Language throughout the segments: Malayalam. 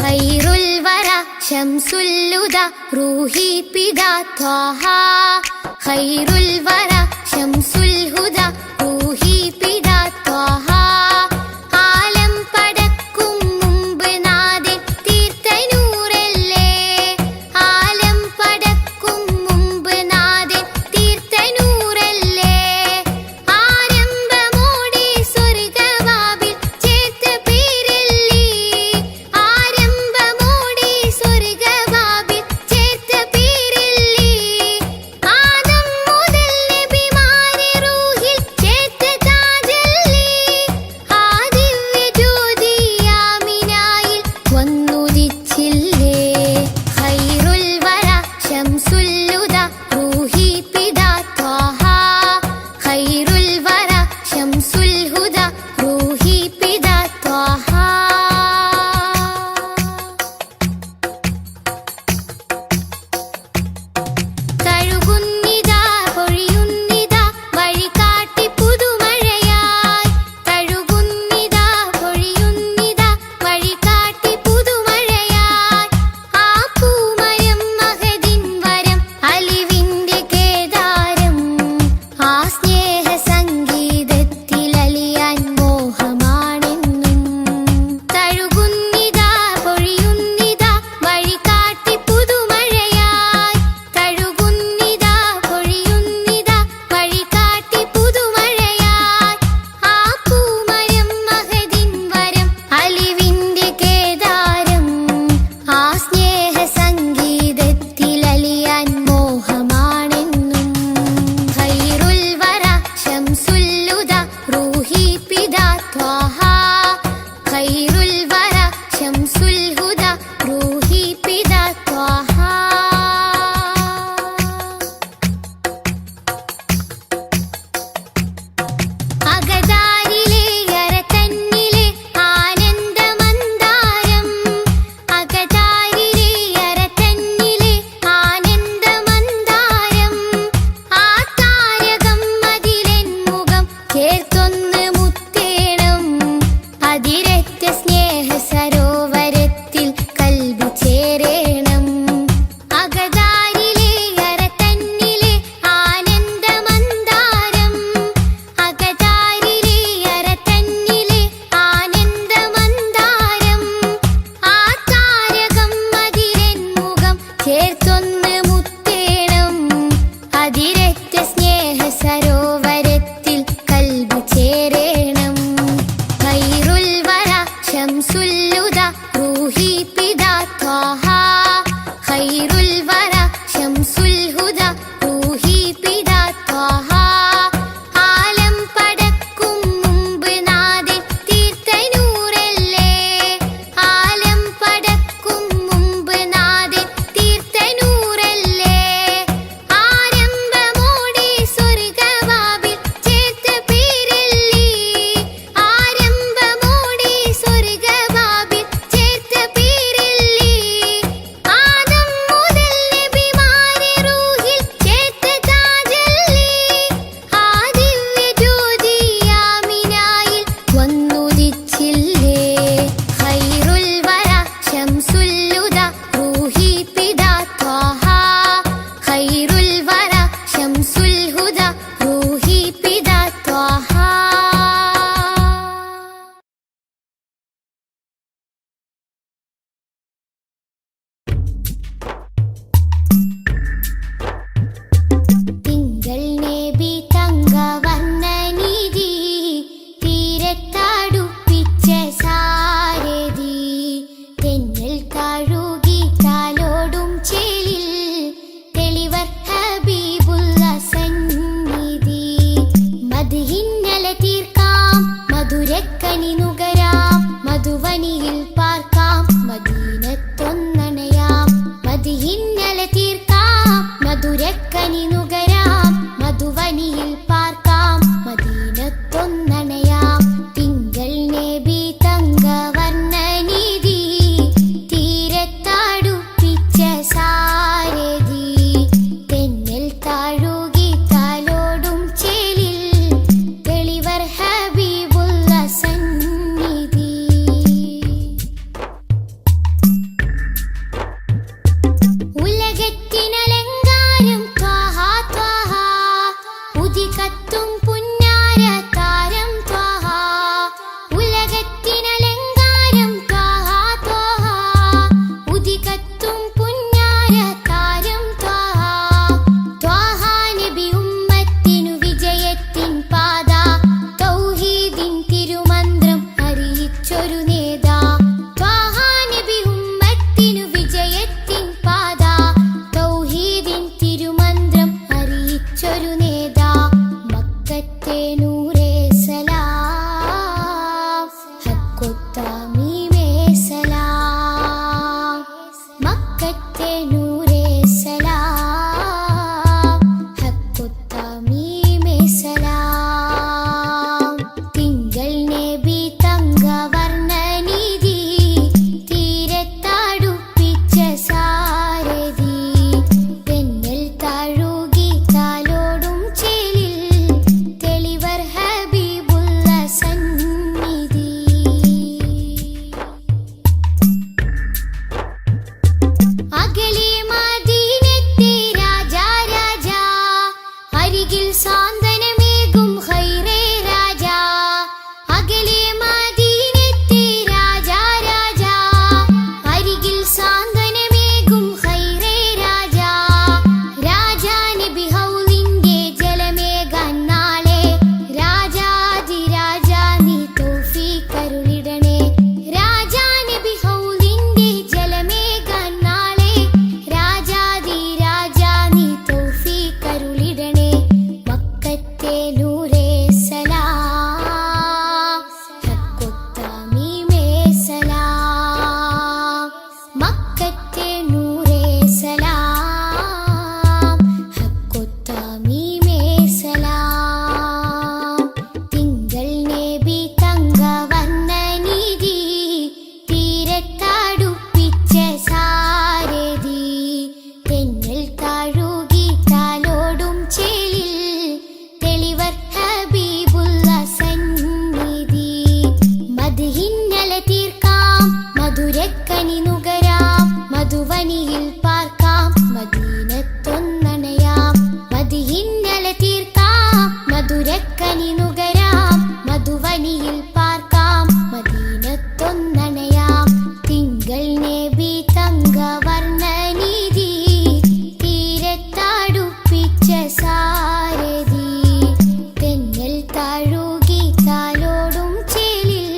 ഖൈറുൽ വറ ശംസുൽ ഹുദാ റൂഹി പിതാ ത്വാഹ ഖൈറുൽ വറ ശംസുൽ ഹുദാ റൂഹി പിതാ ത്വാഹ ആലം പടക്കും മുമ്പ് നാഥൻ തീർത്ത നൂറല്ലേ ആലം പടക്കും മുമ്പ് നാഥൻ തീർത്ത നൂറല്ലേ ആരംഭമോടെ സ്വർഗവാതിൽ ചേർത്ത പേരല്ലേ ആരംഭമോടെ സ്വർഗവാതിൽ ചേർത്ത പേരല്ലേ ആദം മുതൽ നബിമാരെ റൂഹിൽ ചേർത്ത താജല്ലേ ആ ദിവ്യ ജ്യോതി ആമിനായിൽ വന്നുദിച്ചില്ലേ ഖൈറുൽ വറ ശംസുൽ ഹുദാ റൂഹി പിതാ ത്വാഹ ഖൈറുൽ വറ ശംസുൽ ഹുദാ റൂഹി പിതാ ത്വാഹ തഴുകുന്നിതാ പൊഴിയുന്നിതാ വഴികാട്ടി പുതുമഴയായി തഴുകുന്നിതാ പൊഴിയുന്നിതാ വഴികാട്ടി പുതുമഴയായി ആ പൂമരം മഹദിൻ വരം അലിവിന്റെ കേദാരം ആ സ്നേഹ സംഗീതത്തിൽ അലിയാൻ മോഹമാണെന്നും തഴുകുന്നിതാ പൊഴിയുന്നിതാ വഴികാട്ടി പുതുമഴയായി തഴുകുന്നിതാ പൊഴിയുന്നിതാ വഴികാട്ടി പുതുമഴയായി ആ പൂമരം മഹദിൻ വരം അലിവിന്റെ കേദാരം ആ സ്നേഹ സംഗീതത്തിൽ അലിയാൻ മോഹമാണെന്നും ഖൈറുൽ വറ ശംസുൽ ഹുദാ റൂഹി പിതാ ത്വാഹ ഖൈറുൽ വറ ശംസുൽ ഹുദാ റൂഹി പിതാ ത്വാഹ അകതാരിലെ അരതന്നിലെ ആനന്ദമന്ദാരം അകതാരിലെ അരതന്നിലെ ആനന്ദമന്ദാരം ആ താരകം അതിലെൻ മുഖം ചേർത്തൊന്ന് മുത്തേണം അതിരറ്റ സ്നേഹ സരോവരത്തിൽ കൽബ് ചേര മധുരക്കനി നുകരാം മധുവനിയിൽ പാർക്കാം മദീനത്തൊന്നണയാം മദിയിന്നല തീർക്കാം മധുരക്കനി നുകരാം മധുവനിയിൽ പാർക്കാം മദീനത്തൊന്നണയാം തിങ്കൾ നബി തങ്കവർണ്ണനിധി തീരത്തടുപ്പിച്ച സാരഥി തെന്നൽ താഴുകി താലോടും ചേലിൽ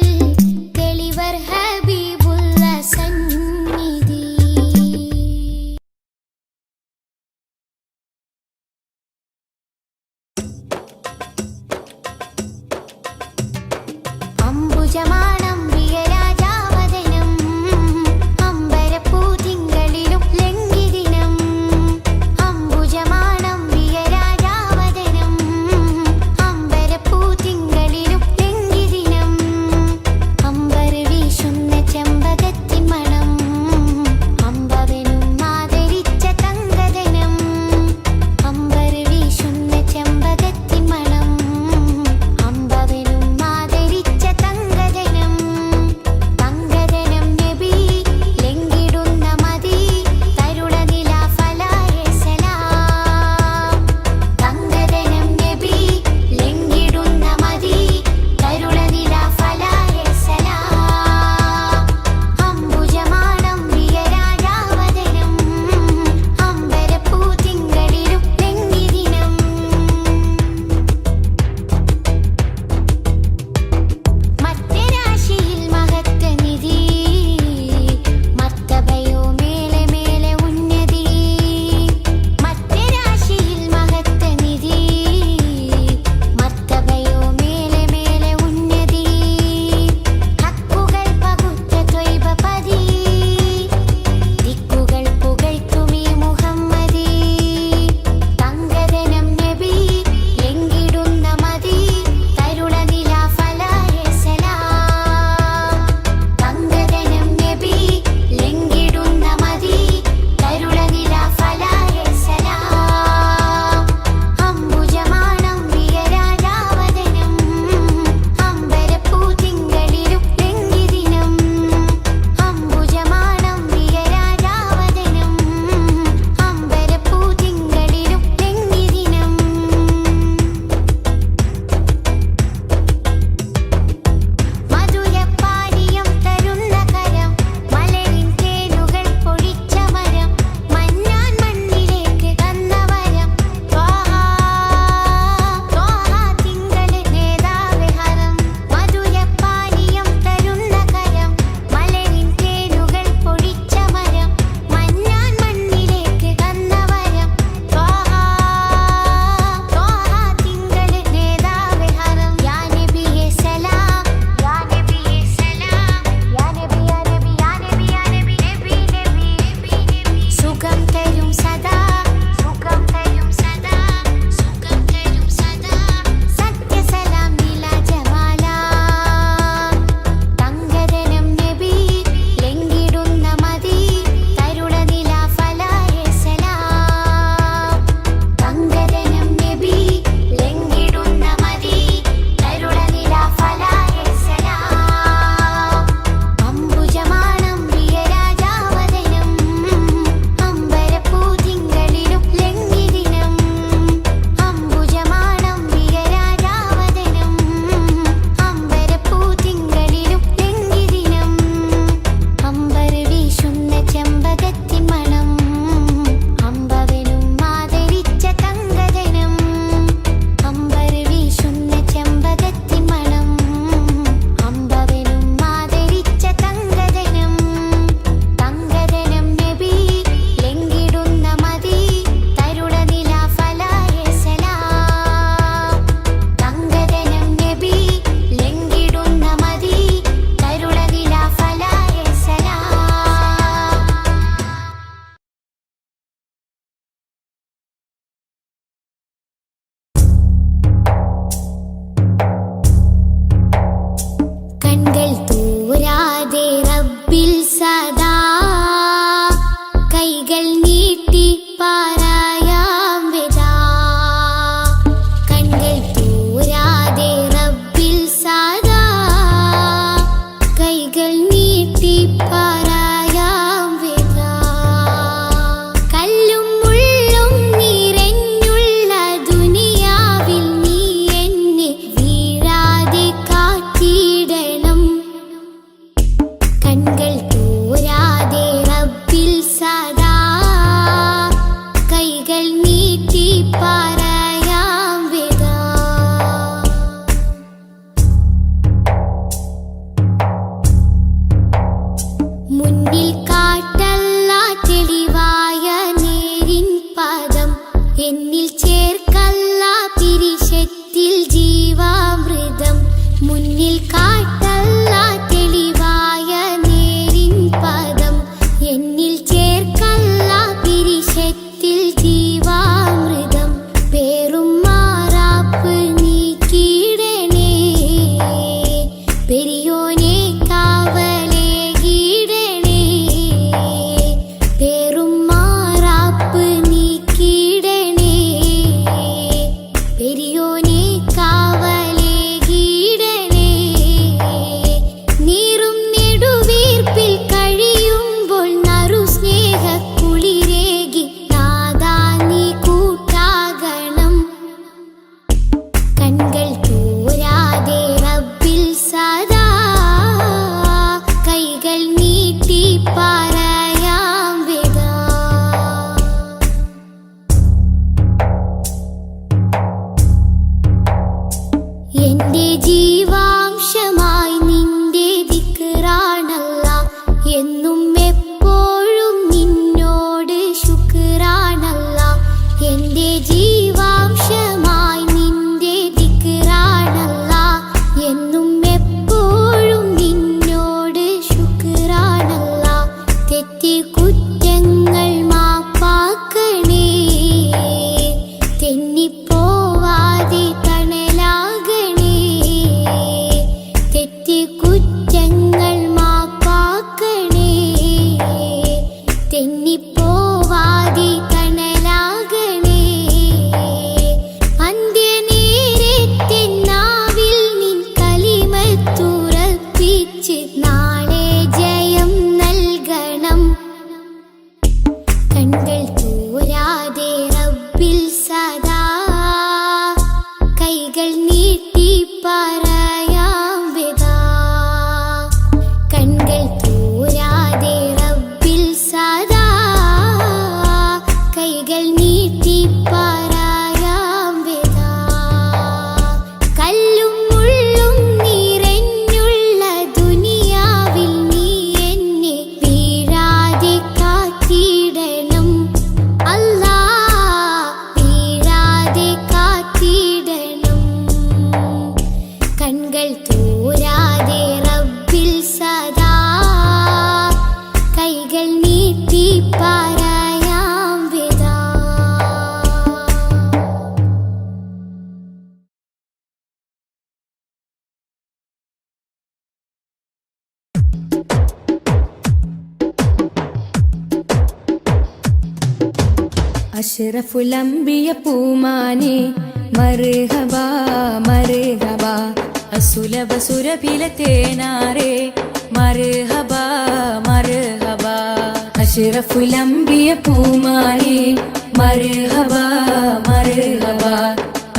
തെളിവർ ഹബീബുള്ള സന്നിധി. തീപ്പാരായാം വേദാ. അഷ്റഫുൽ അംബിയ പൂമാനെ മർഹബാ മർഹബാ, അസുലഭ സുരഭില തേനാരെ മർഹബാ മർഹബാ. അഷ്റഫുൽ അംബിയ പൂമാനെ മർഹബാ മർഹബാ,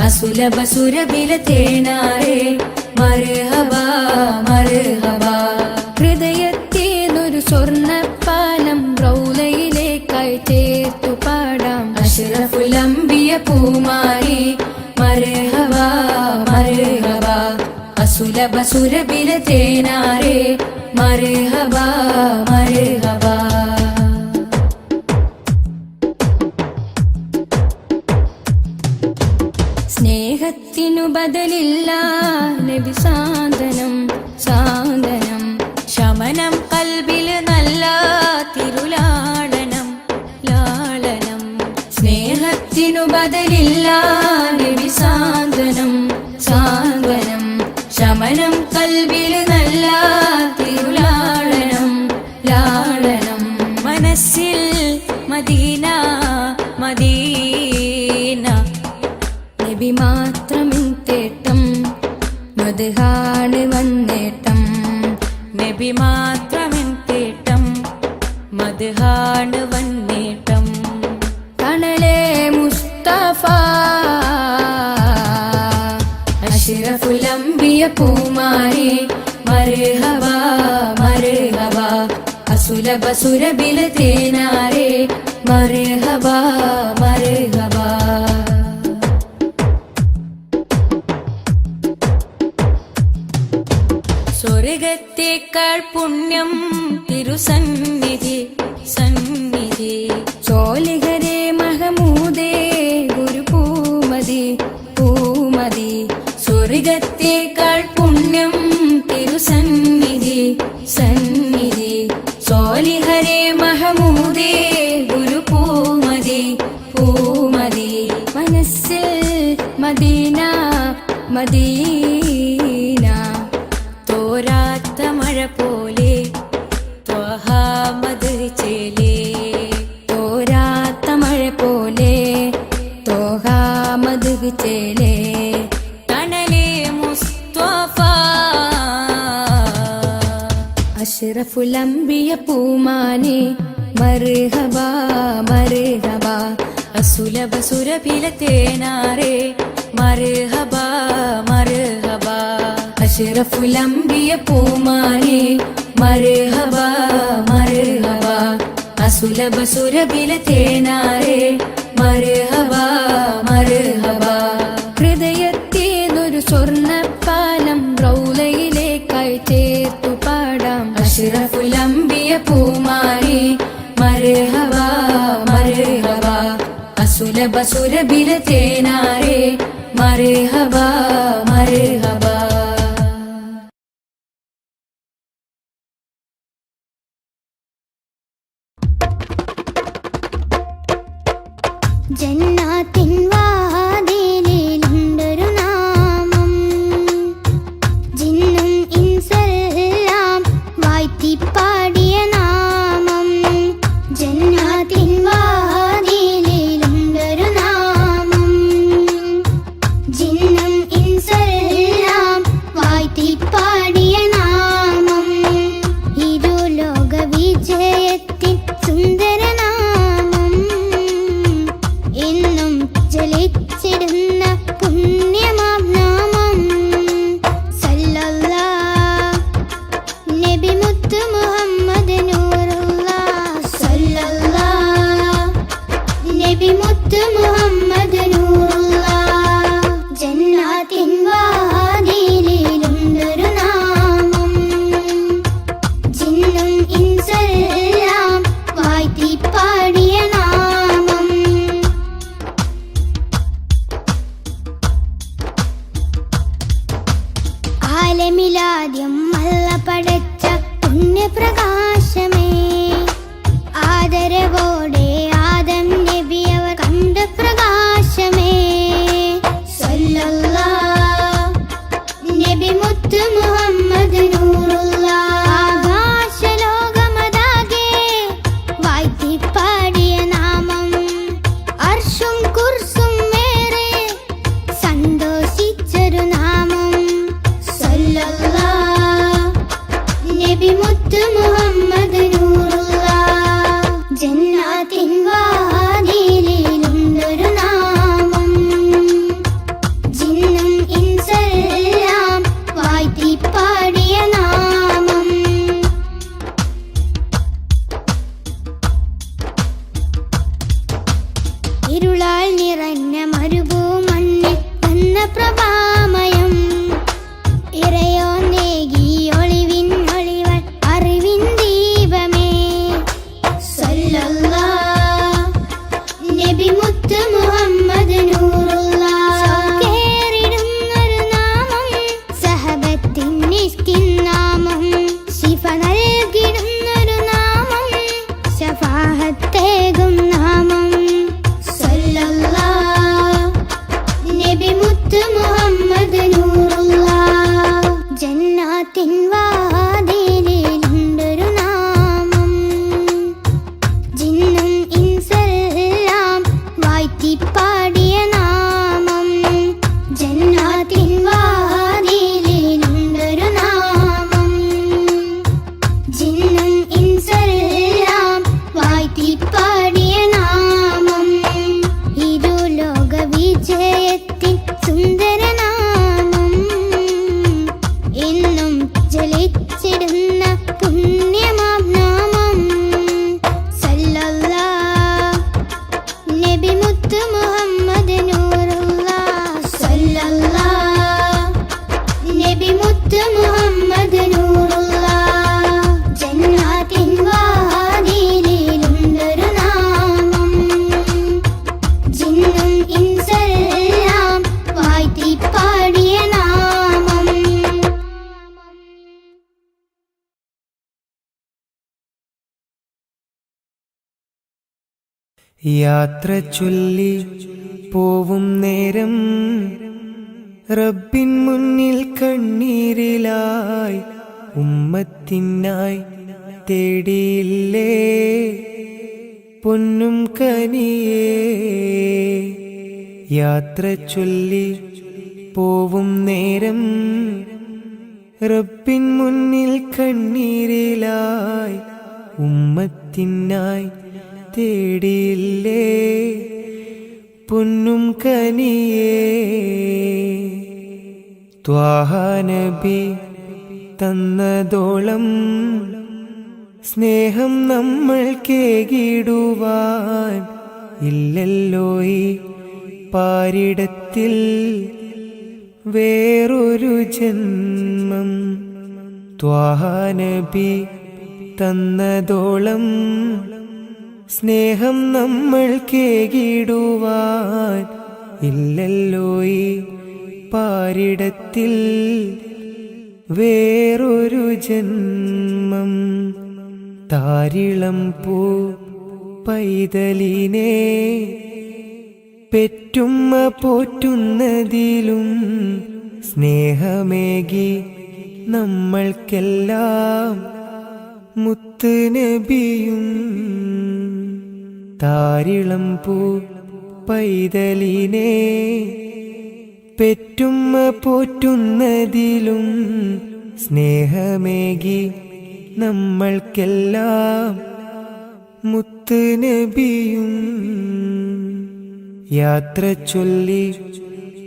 അസുലഭ സുരഭില തേനാരെ മർഹബാ മർഹബാ. ഹൃദയത്തേനൊരു സ്വർണ്ണപ്പാലം റൗലയിലേക്കായി ചേർത്തു പാടാം. അഷ്റഫുൽ അംബിയ പൂമാനെ മർഹബാ മർഹബാ, അസുലഭ സുരഭില തേനാരെ മർഹബാ മർഹബാ. സ്നേഹത്തിനു ബദലില്ല നബി സാന്ത്വനം സാന്ത്വനം, ശമനം കൽബിൽ നല്ല തിരുലാളനം ലാളനം. സ്നേഹത്തിനു ബദലില്ല നബി സാന്ത്വനം സാന്ത്വനം, ശമനം കൽബിൽ നല്ല തിരുലാളനം ലാളനം. മനസ്സിൽ മദീന മദീന, നബി മാത്രമിൻ തേട്ടം മദ്ഹാണ് വന്നേട്ടം. നബി മാത്രമിൻ തേട്ടം മദ്ഹാണ് വന്നേട്ടം. തണലേ മുസ്തഫ അഷ്റഫുൽ അംബിയ പൂമാനെ മർഹബാ മർഹബാ, അസുലഭ സുരഭില തേനാരെ മർഹബാ മർഹബാ. സ്വർഗത്തേക്കാൾ പുണ്യം തിരുസന്നിധി സന്നിധി, ചോലിഹരേ മഹമൂദേ ഗുരു പൂമതി പൂമതി. സ്വർഗത്തേക്കാൾ പുണ്യം തിരുസന്നിധി സന്നിധി, ചോലിഹരേ മഹമൂദേ ഗുരു പൂമതി പൂമതി. മനസ്സിൽ മദീന മദീന, തോരാത്ത മഴ പോലെ ത്വഹാ മദ് ചേലേ. തോരാത്ത മഴ പോലെ ത്വഹാ മദ് ചേലേ. തണലേ മുസ്തഫ അഷ്റഫുൽ അംബിയ പൂമാനെ മർഹബാ മർഹബാ, അസുലഭ സുരഭില തേനാരെ മർഹബാ മർഹബാ. അഷ്റഫുൽ അംബിയ പൂമാനെ മർഹബാ മർഹബാ, അസുലഭ സുരഭില തേനാരെ മർഹബാ മർഹബാ. ഹൃദയത്തേനൊരു സ്വർണ്ണപ്പാലം റൗലയിലേക്കായി ചേർത്തു പാടാം. അഷ്റഫുൽ അംബിയ പൂമാനെ മർഹബാ മർഹബാ, അസുലഭ സുരഭില തേനാരെ മർഹബാ മർഹബാ. ജന്നാത്തിൻ വാതിലിലുണ്ടൊരു നാമം, ജിന്നും ഇൻസെല്ലാം വാഴ്ത്തിപ്പാടിയ നാമം. ജന്നാത്തിൻ വാതിലിലുണ്ടൊരു നാമം, ജിന്നും ഇൻസെല്ലാം വാഴ്ത്തിപ്പാടിയ നാമം. ഇരുലോക വിജയത്തിൻ സുന്ദരനാമം, എന്നും ഇരുളാൽ നിറഞ്ഞ മരുഭൂമണ്ണിൽ വന്ന പ്രഭാമയം ഇറയോ നേകി ഒളിവിൻ ഒളിവൻ അറിവിൻ ദീപമേ സല്ലല്ലാഹ് നബി മുത്ത് മുഹമ്മദ് നൂറുല്ലാഹ് കേറിടുന്നൊരു നാമം സഹബത്തിൻ നിസ്കിൻ നാമം ശിഫ നൽകിടുന്നൊരു നാമം ശഫാഅത്തേകും നാമം സല്ലല്ലാഹ് നബി മുത്ത് മുഹമ്മദ് നൂറുല്ലാഹ് ജന്നാത്തിൻ വാതിലിലുണ്ടൊരു നാമം ജിന്നും ഇൻസെല്ലാം വാഴ്ത്തിപ്പാടിയ നാമം ജന്നാത്തിൻ വാതിലിലുണ്ടൊരു നാമം ജിന്നും ഇൻസെല്ലാം വാഴ്ത്തിപ്പാടിയ നാമം ഇരുലോക വിജയത്തിൻ സുന്ദരനാമം എന്നും ജലിച്ചിടുന്ന പുണ്യമാം നാമം സല്ലല്ലാഹ് നബി മുത്ത് മുഹമ്മദ് നൂറുല്ലാഹ് സല്ലല്ലാഹ് നബി മുത്ത് മുഹമ്മദ് നൂറുല്ലാഹ് ജന്നാത്തിൻ വാതിലിലുണ്ടൊരു നാമം ജിന്നും ഇൻസെല്ലാം വാഴ്ത്തിപ്പാടിയ നാമം യാത്ര ചൊല്ലി പോവും നേരം റബ്ബിൻ മുന്നിൽ കണ്ണീരിലായി ഉമ്മത്തിനായി തേടിയില്ലേ പൊന്നും കനിയേ യാത്ര ചൊല്ലി പോവും നേരം റബ്ബിൻ മുന്നിൽ കണ്ണീരിലായി ഉമ്മത്തിനായി തേടിയില്ലേ പൊന്നും കനിയേ ത്വാഹ നബി തന്നതോളം സ്നേഹം നമ്മൾ കേകിടുവാൻ ഇല്ലല്ലോ ഈ പാരിടത്തിൽ വേറൊരു ജന്മം ത്വാഹ നബി തന്നതോളം സ്നേഹം നമ്മൾ കേകിടുവാൻ ഇല്ലല്ലോ ഈ പാരിടത്തിൽ വേറൊരു ജന്മം താരിളം പൂ പൈതലിനെ പെറ്റുമ്മ പോറ്റുന്നതിലും സ്നേഹമേകി നമ്മൾക്കെല്ലാം മുത്ത് നബിയും താരിളം പൂ പൈതലിനെ പെറ്റുമ്മ പോറ്റുന്നതിലും സ്നേഹമേകി നമ്മൾക്കെല്ലാം മുത്ത് നബിയും യാത്ര ചൊല്ലി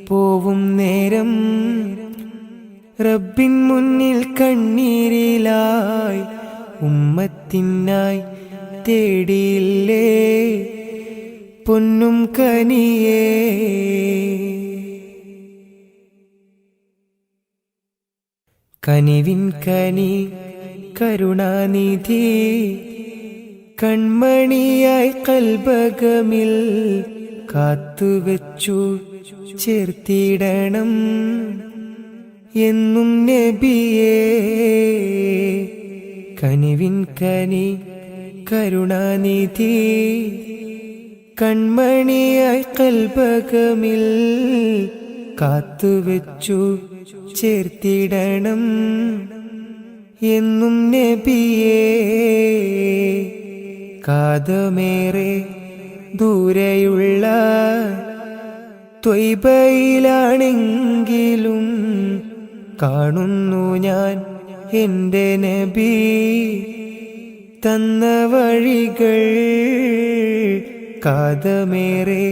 പോവും നേരം റബ്ബിൻ മുന്നിൽ കണ്ണീരിലായി ഉമ്മത്തിനായി തേടിയില്ലേ പൊന്നും കനിയേ കനിവിൻ കനി കരുണാനിധി കൺമണിയായി കൽബകമിൽ കാത്തുവെച്ചു ചേർത്തിടണം എന്നും നബിയേ കനിവിൻ കനി കരുണാനിധി കൺമണിയായി കൽബകമിൽ കാത്തുവെച്ചു ചേർത്തിടണം എന്നും നബിയേ കാതമേറെ ദൂരെയുള്ള ത്വയ്ബയിലാണെങ്കിലും കാണുന്നു ഞാൻ എൻ്റെ നബി തന്ന വഴികൾ കാതമേറെ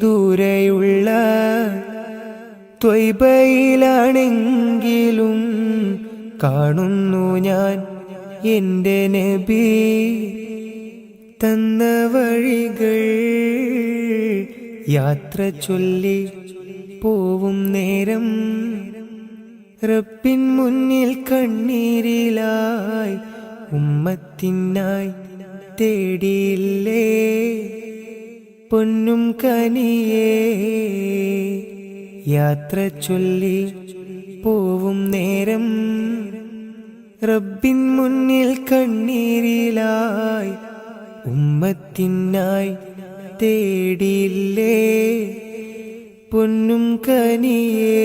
ദൂരെയുള്ള ത്വയ്ബയിലാണെങ്കിലും കാണുന്നു ഞാൻ എൻ്റെ നബി തന്ന വഴികൾ യാത്ര ചൊല്ലി പോവും നേരം റബ്ബിൻ മുന്നിൽ കണ്ണീരിലായി ഉമ്മത്തിനായി തേടിയില്ലേ പൊന്നും കനിയേ. യാത്ര ചൊല്ലി പോവും നേരം റബ്ബിൻ മുന്നിൽ കണ്ണീരിലായി ഉമ്മത്തിനായി തേടിയില്ലേ പൊന്നും കനിയേ.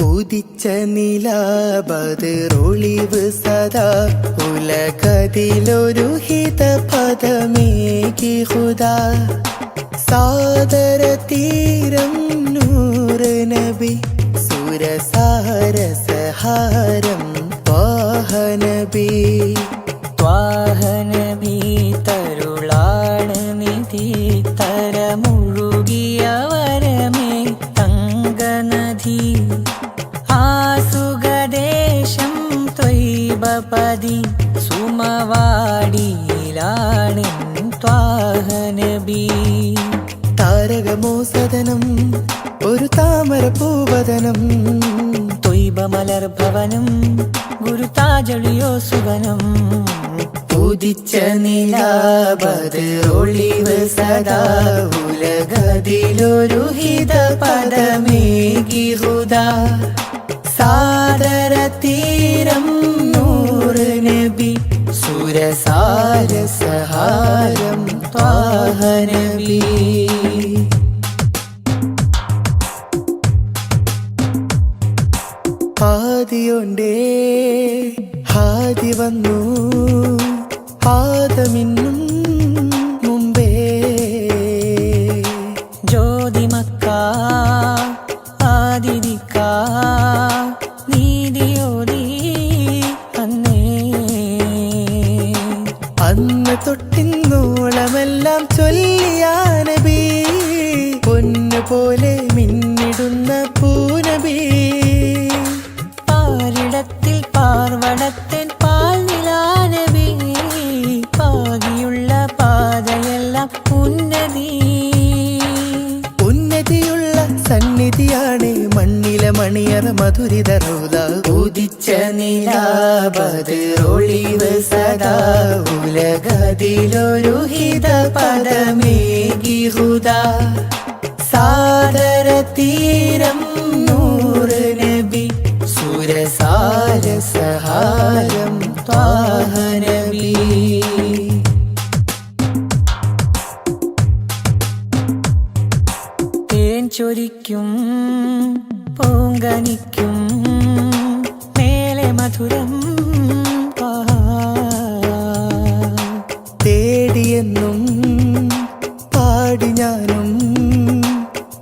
ഉദിച്ച നിലാബദ്റൊളിവ് സദാ ഉലകതിലൊരു ഹിതപദമേകി ഖുദാ. സാദര തീരം നൂറ് നബി സുരസാര സഹാരം ത്വാഹ നബി. ത്വാഹ നബി തരുളാണ് നിധി തരമുഴുകിയ വരമേ തങ്കനദി. ആസുഖദേശം ത്വയ്ബപതി സുമവാടിയിലാണ് ത്വാഹ നബി. താരകമോ സദനം ഒരു താമര പൂവദനം ത്വയ്ബ മലർഭവനം ഗുരുതാജളിയോ സുവനം. ഉദിച്ച നിലാബദ്റൊളിവ് സദാ ഉലകതിലൊരു ഹിതപദമേകി ഖുദാ. സാദര തീരം നൂറ് നബി സുരസാര സഹാരം ത്വാഹ നബി. ആദിയൊണ്ടേ ഹാദി വന്നു ആദമിന്നും മുമ്പേ. ജ്യോതിമക്ക ആദിദിക്ക നീതിയോതി അന്നേ. അന്ന് തൊട്ടിന്നോളമെല്ലാം ചൊല്ലിയ നബി പൊന്നു പോലെ മിന്നിടുന്ന പൂനബി. പാരിടത്തിൽ പാർവണത്തിൻ പാൽ നിലാനബി പാകിയുള്ള പാതയെല്ലാം ഉന്നതി. ഉന്നതിയുള്ള സന്നിധിയാണ് മണ്ണിലെ മണിയറ മധുരിത റൗദ. ഉദിച്ച നിലാബദ്റൊളിവ് സദാ ഉലകതിലൊരു ഹിതപദമേകി ഖുദാ. സാദര തീരം നൂറ് നബി സുരസാര സഹാരം ത്വാഹ നബി. തേൻ ചൊരിക്കും പൂങ്കനിക്കും മേലെ മധുരം തേടിയെന്നും പാടി ഞാനും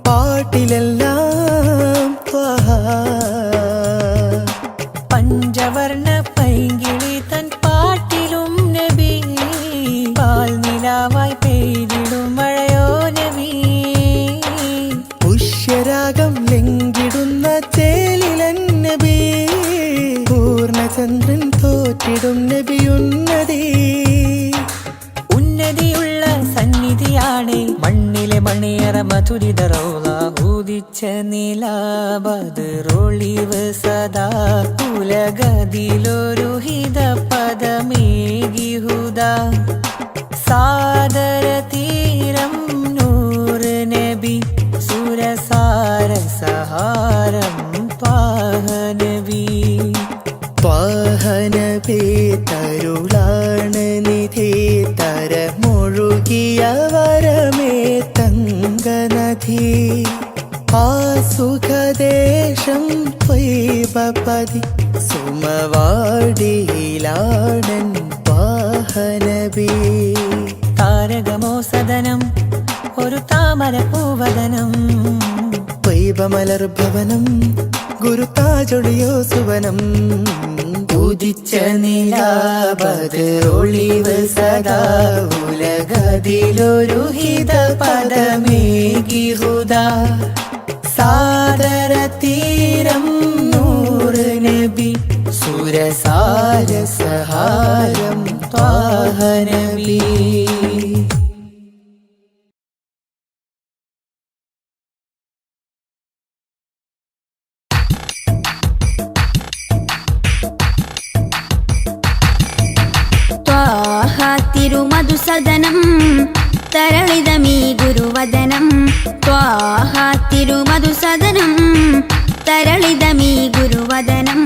പാട്ടിലെല്ലാം ത്വാഹ. പഞ്ചവർണ്ണ പൈങ്കിളി തൻ പാട്ടിലും നബി പാൽ നിലാവായി പെയ്തിടും മഴയോ നബി. പുഷ്യരാഗം ലംഘിടുന്ന ചേലിലൻ നബി പൂർണ്ണചന്ദ്രൻ തോറ്റിടും നബി ഉന്നതി. ഉന്നതിയുള്ള സന്നിധിയാണ് മണ്ണിലെ മണിയറ മധുരിത റൗള. ഉദിച്ച നിലാബദ്റൊളിവ് സദാ ഉലകതിലൊരു ഹിതപദമേകി ഖുദാ. സാദര തീരം നൂറ് നബി സുരസാര സഹാരം ത്വാഹ നബി. ത്വാഹ നബി തരുളാണ് നിധി തരമൊഴുകിയ വരമേ തങ്കനദി. ആസുഖദേശം ത്വയ്ബപതി സുമവാടിയിലാണൻ ത്വാഹ നബി. താരകമോ സദനം ഒരു താമര പൂവദനം ത്വയ്ബ മലർഭവനം ഗുരുതാജൊളിയോ സുവനം. ഉദിച്ച നിലാബദറൊളിവ് സദാ ഉലകതിലൊരു ഹിത പദമേകി ഹുദാ സാദര തീരം നൂറ് നബി സുരസാര സഹാരം ത്വാഹ നബി. തിരുമധുസദനം തരളിതമീ ഗുരുവദനം ത്വാഹ തിരുമധുസദനം തരളിതമീ ഗുരുവദനം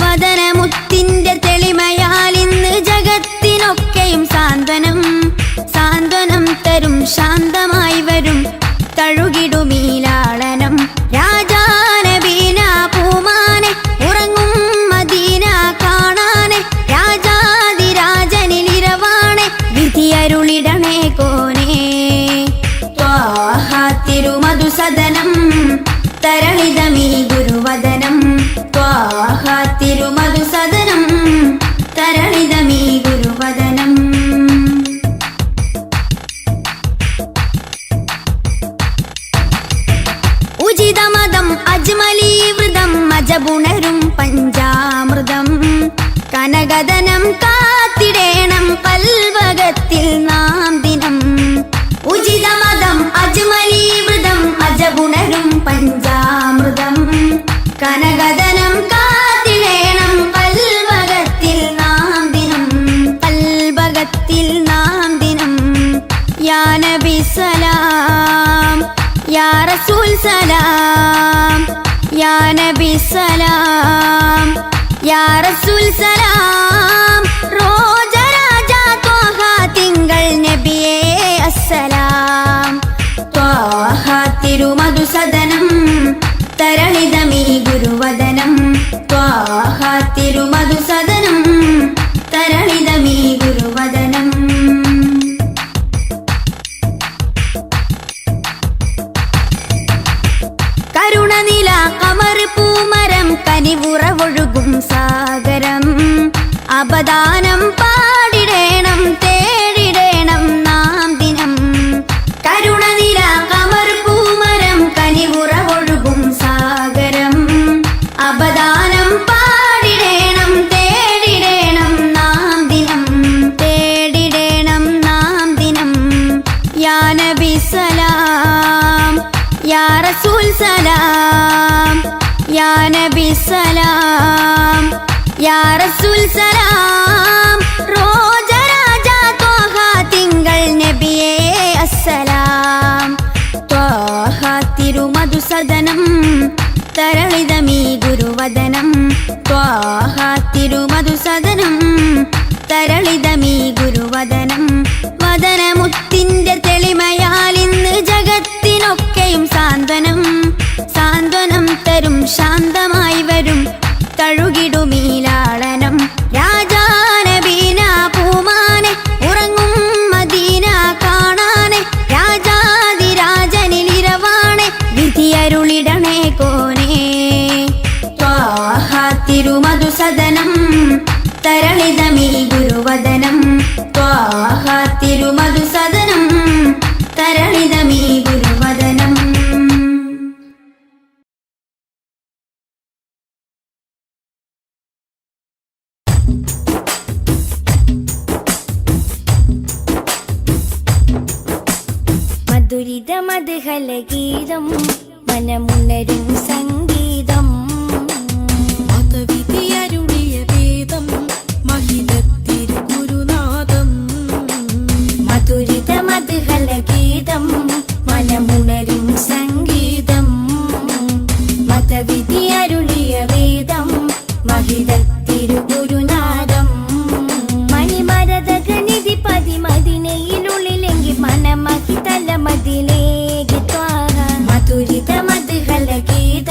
വദനമുത്തിന്റെ തെളിമയാൽ ഇന്ന് ജഗത്തിനൊക്കെയും സാന്ത്വനം സാന്ത്വനം തരും ശാന്തമായി വരും തഴുകിടുമീലാളനം രാജാനബീന പൂമാനെ ഉറങ്ങും മദീന കാണാനെ രാജാതിരാജനിലിരവാണെ വിധിയരുളിടണേ കോനേ ത്വാഹ തിരുമധുസദനം തരളിതമീ ഗുരുവദനം ത്വാഹ തിരുമധുസദനം തരളിതമീ ഗുരുവദനം. ഉചിതമതം അജ്മലീ വൃതം അജബുണരും പഞ്ചാമൃതം കനകദനം കാത്തിടേണം കൽവകത്തിൽ നാം ദിനം. ഉചിതമതം അജ്മലീ വൃതം അജബുണരും പഞ്ചാമൃതം കനകദനം കാത്തിടേണം കൽവകത്തിൽ നാം ദിനം കൽവകത്തിൽ നാം ദിനം. യാ നബി സലാം യാ റസൂൽ സലാം യാ നബി സലാം യാ റസൂൽ സലാം റോജ രാജ ത്വാഹ തിങ്കൾ നബിയേ അസ്സലാം. ത്വാഹ തിരുമധുസദനം തരളിതമീ ഗുരുവദനം ത്വാഹ തിരുമധുസദനം തരളിതമീ ഗുരുവദനം. കരുണനില കമർ പൂമരം കനിവുറവൊഴുകും സാഗരം അപദാനം പാടിടേണം തേടിടേണം നാം ദിനം. കരുണനില കമർ പൂമരം കനിവുറവൊഴുകും സാഗരം അപദാനം പാടിടേണം തേടിടേണം നാം ദിനം തേടിടേണം നാം ദിനം. യാ നബി സലാം യാ റസൂൽ സലാം യാ നബി സലാം യാ റസൂൽ സലാം റോജ രാജ ത്വാഹ തിങ്കൾ നബിയേ അസ്സലാം. ത്വാഹ തിരുമധുസദനം തരളിതമീ ഗുരുവദനം ത്വാഹ തിരുമധുസദനം തരളിതമീ ഗുരുവദനം വദനമുത്തിന്റെ തെളിമയാൽ ഇന്ന് ജഗത്തിനൊക്കെയും സാന്ത്വനം സാന്ത്വനം തരും ശാന്തമായി വരും തഴുകിടുമീലാളനം രാജാനബീന പൂമാനെ ഉറങ്ങും മദീന കാണാനെ രാജാതിരാജനിലിരവാണെ വിധിയരുളിടണേ കോനേ ത്വാഹ തിരുമധുസദനം തരളിതമീ ഗുരുവദനം ത്വാഹ തിരുമധുസദനം തരളിതമീ ഗുരുവദനം. മധുരിത മധുഹലഗീതം മനമുണരും സംഗീതം മതവിധിയരുളിയ വേദം മഹിതത്തിരു ഗുരുനാഥം. മധുരിത മധുഹലഗീതം മനമുണരും സംഗീതം മതവിധി അരുളിയ വേദം മഹിതത്തിരു ഗുരുനാഥം. മണിമരതകനിധി പതിമതിനയിലുള്ളിലെങ്കി മനമഹിതല മതിലേകി ത്വാഹ മധുരിത മധുഹലഗീതം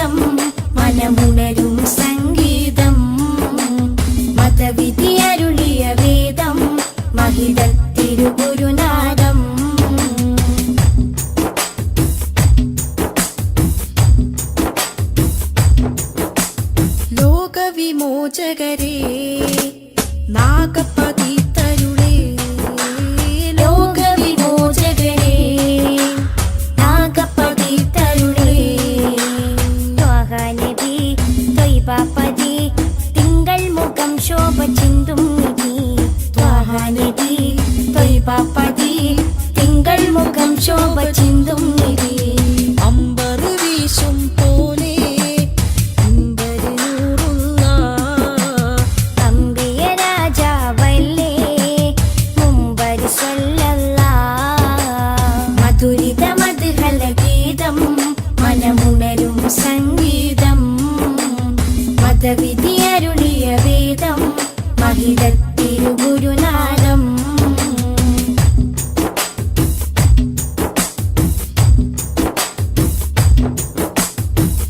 ശോഭ ചിന്തും നിധി അമ്പർ വീശും പോലെ അമ്പര് നൂറുള്ള അമ്പിയ രാജാവല്ലേ മുമ്പര് സല്ലല്ലാ മധുരിത മധുഹല ഗീതം മനമുണരും സംഗീതം മതവിധി അരുളിയ വേദം മഹിതത്തിരു ഗുരുനാഥം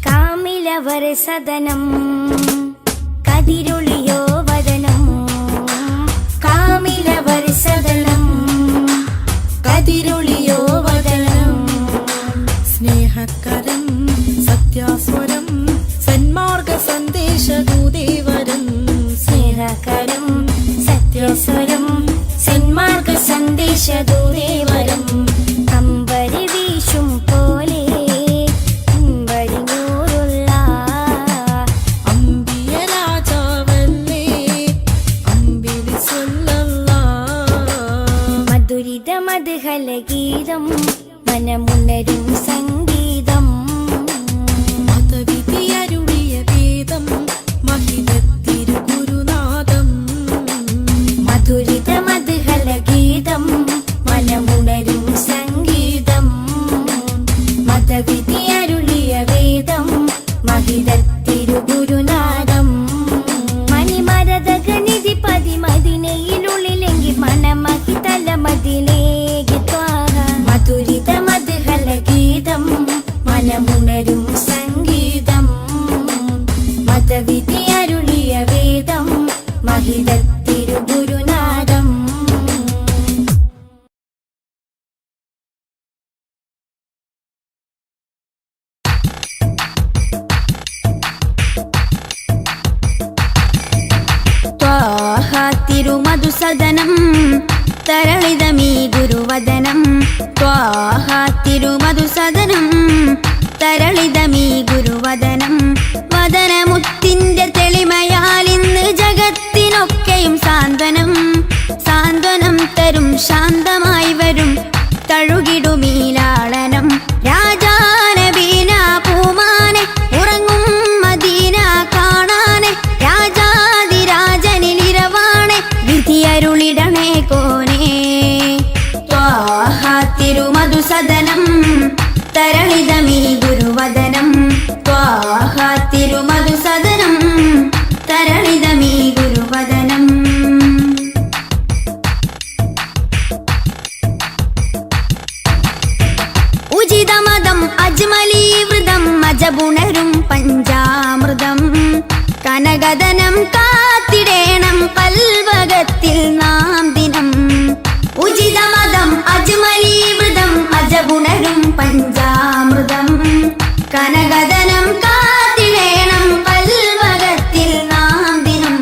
കാമിലവർ സദനം കതിരൊളിയോ വദനം കാമിലവർ സദനം കതിരൊളിയോ വദനം സ്നേഹക്കരം സത്യാസ്വരം സന്മാർഗ സന്ദേശദൂതേവരം സ്നേഹകരം സത്യസ്വരം സന്മാർഗ സന്ദേശദൂതേവരം അമ്പരി വീശും പോലെ അമ്പരി നൂറുള്ള അമ്പിയ രാജാവല്ലേ അമ്പിളി സല്ലല്ലാ മധുരിത മധുഹല ഗീതം മനമുണരും സംഗീതം മതവിധി അരുളിയ വേദം മഹിതത്തിരു ഗുരുനാഥം മധുരിത മധുഹല ഗീതം മനമുണരും സംഗീതം മതവിധി അരുളിയ വേദം മഹിതത്തിരു ഗുരുനാഥം മണിമരതകനിധി പതിമതിനയിലുള്ളിലെങ്കി മണമഹിതല മതിലേക്ക് ത്വാഹ മധുരിത മധുഹല ഗീതം മനമുണരും സംഗീതം മതവിധി അരുളിയ വേദം മഹിതത്തിരു ഗുരുനാഥം ത്വാഹ തിരുമധുസദനം തരളിതമീ ഗുരുവദനം ത്വാഹ തിരുമധുസദനം തരളിതമീ ഗുരുവദനം വദനമുത്തിന്റെ തെളിമയാൽ ഇന്ന് ജഗത്തിനൊക്കെയും സാന്ത്വനം സാന്ത്വനം തരും ശാന്തമായി വരും തഴുകിടുമീലാളനം രാജാനബീന പൂമാനെ ഉറങ്ങും മദീന കാണാനെ രാജാതിരാജനിലിരവാണെ വിധിയരുളിടണേ കോനേ ത്വാഹ തിരുമധുസദനം തരളിതമീ ഗുരുവദനം ത്വാഹ തിരുമധുസദനം തരളിതമീ ഗുരുവദനം ഉചിതമതം അജ്മലീവൃതം അജബുണരും പഞ്ചാമൃതം കനകദനം കാത്തിടേണം കൽവകത്തിൽ നാം ദിനം ഉചിതമതം അജ്മലീവൃതം അജബുണരും പഞ്ചാമൃതം കനകദനം കാത്തിടേണം കൽവകത്തിൽ നാം ദിനം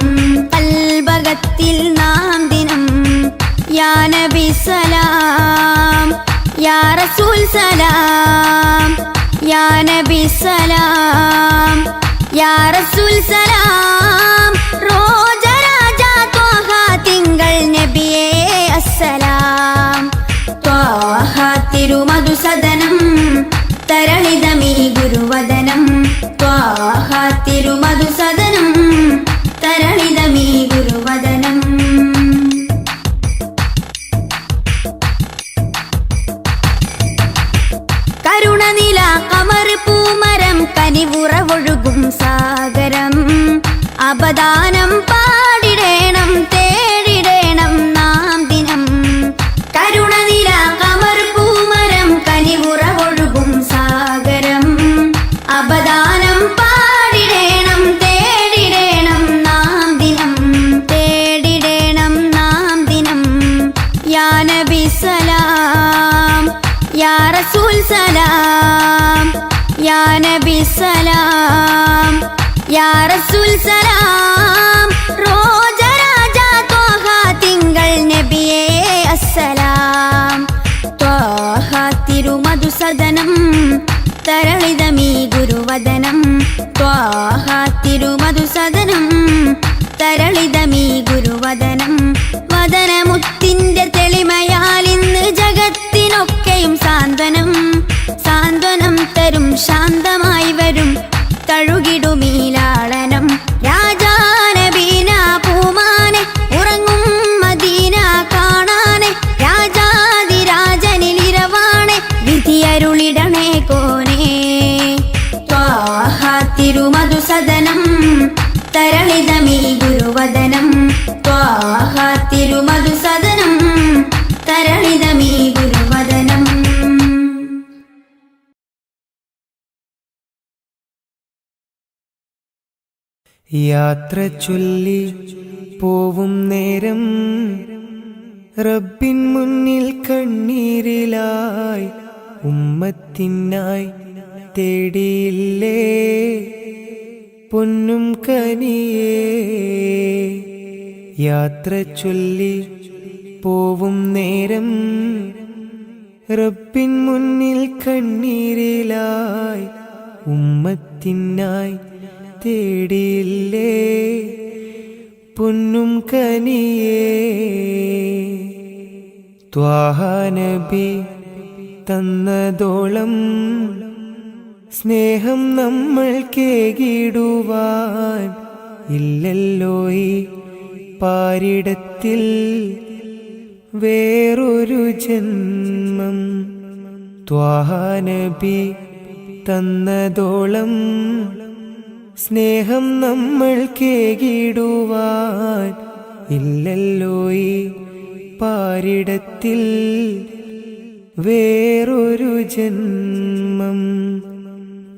കൽവകത്തിൽ നാം ദിനം യാ നബി സലാം യാ റസൂൽ സലാം യാ നബി സലാം യാ റസൂൽ സലാം റോജ രാജ ത്വാഹ തിങ്കൾ നബിയേ അസ്സലാം ത്വാഹ തിരുമധുസദനം തരളിതമീ ഗുരുവദനം ത്വാഹ തിരുമധുസദനം തരളിതമീ ഗുരുവദനം കരുണനില കമർ പൂമരം കനിവുറവൊഴുകും സാഗരം അപദാനം പാടിടേണം തേടിടേണം നാം ദിനം കരുണനില കമർ പൂമരം കനിവുറവൊഴുകും സാഗരം അപദാനം പാടിടേണം തേടിടേണം നാം ദിനം തേടിടേണം നാം ദിനം യാ നബി സലാം യാ റസൂൽ സലാം യാ നബി സലാം യാ റസൂൽ സലാം റോജ രാജ ത്വാഹ തിങ്കൾ നബിയേ അസ്സലാം ത്വാഹ തിരുമധുസദനം തരളിതമീ ഗുരുവദനം ത്വാഹ തിരുമധുസദനം തരളിതമീ ഗുരുവദനം വദനമുത്തിന്റെ തെളിമയാൽ ഇന്ന് ജഗത്തിനൊക്കെയും യാത്ര ചൊല്ലി പോവും നേരം റബ്ബിൻ മുന്നിൽ കണ്ണീരിലായി ഉമ്മത്തിനായി തേടിയില്ലേ പൊന്നും കനിയേ. യാത്ര ചൊല്ലി പോവും നേരം റബ്ബിൻ മുന്നിൽ കണ്ണീരിലായി ഉമ്മത്തിനായി തേടിയില്ലേ പൊന്നും കനിയേ. ത്വാഹ നബി തന്നതോളം സ്നേഹം നമ്മൾ കേകിടുവാൻ ഇല്ലല്ലോ ഈ പാരിടത്തിൽ വേറൊരു ജന്മം. ത്വാഹ നബി തന്നതോളം സ്നേഹം നമ്മൾ കേകിടുവാൻ ഇല്ലല്ലോ ഈ പാരിടത്തിൽ വേറൊരു ജന്മം.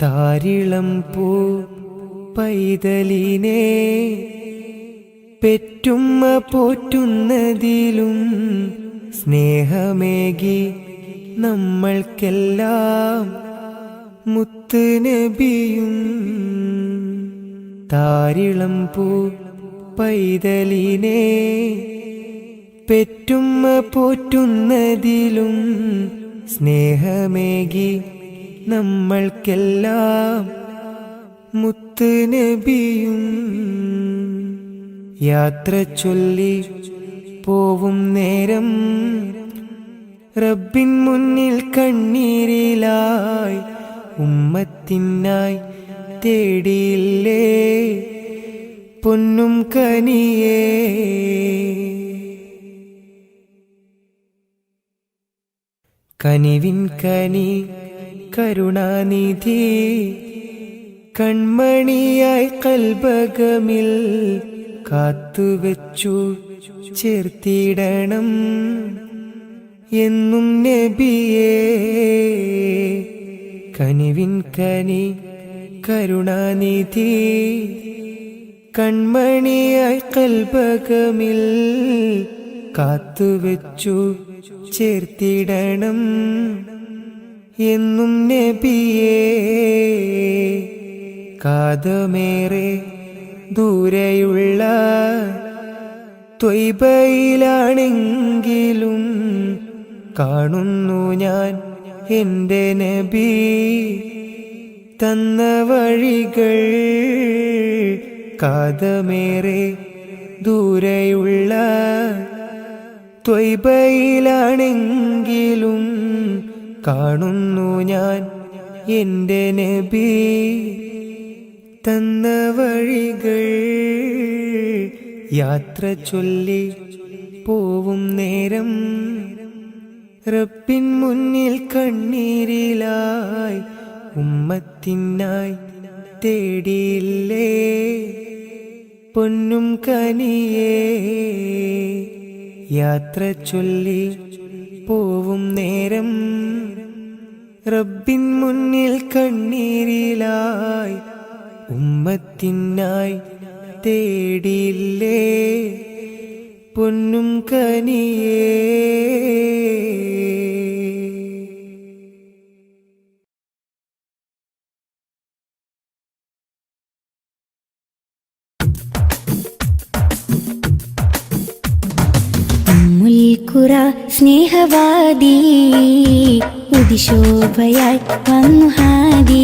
താരിളം പൂ പൈതലിനെ പെറ്റുമ്മ പോറ്റുന്നതിലും സ്നേഹമേകി നമ്മൾക്കെല്ലാം മുത്ത് നബിയും. താരിളം പൂ പൈതലിനെ പെറ്റുമ്മ പോറ്റുന്നതിലും സ്നേഹമേകി നമ്മൾക്കെല്ലാം മുത്ത് നബിയും. യാത്ര ചൊല്ലി പോവും നേരം റബ്ബിൻ മുന്നിൽ കണ്ണീരിലായി ഉമ്മത്തിനായി തേടിയില്ലേ പൊന്നും കനിയേ. കനിവിൻ കനി കരുണാനിധി കൺമണിയായി കൽബകമിൽ കാത്തുവച്ചു ചേർത്തിടണം എന്നും നബിയേ. കനിവിൻ കനി കരുണാനിധി കൺമണിയായി കൽബകമിൽ കാത്തുവച്ചു ചേർത്തിടണം എന്നും നബിയേ. കാതമേറെ ദൂരെയുള്ള ത്വയ്ബയിലാണെങ്കിലും കാണുന്നു ഞാൻ എൻ്റെ നബി തന്ന വഴികൾ. കാതമേറെ ദൂരെയുള്ള ത്വയ്ബയിലാണെങ്കിലും കാണുന്നു ഞാൻ എൻ്റെ നബി തന്ന വഴികൾ. യാത്ര ചൊല്ലി പോവും നേരം റബ്ബിൻ മുന്നിൽ കണ്ണീരിലായി ഉമ്മത്തിനായി തേടിയില്ലേ പൊന്നും കനിയേ. യാത്ര ചൊല്ലി പോവും നേരം റബ്ബിൻ മുന്നിൽ കണ്ണീരിലായി ഉമ്മത്തിനായി തേടിയില്ലേ പൊന്നും കനിയേ. മുൽക്കുറ സ്നേഹവാദി ഉദിശോഭയായി വന്നു ഹാദി.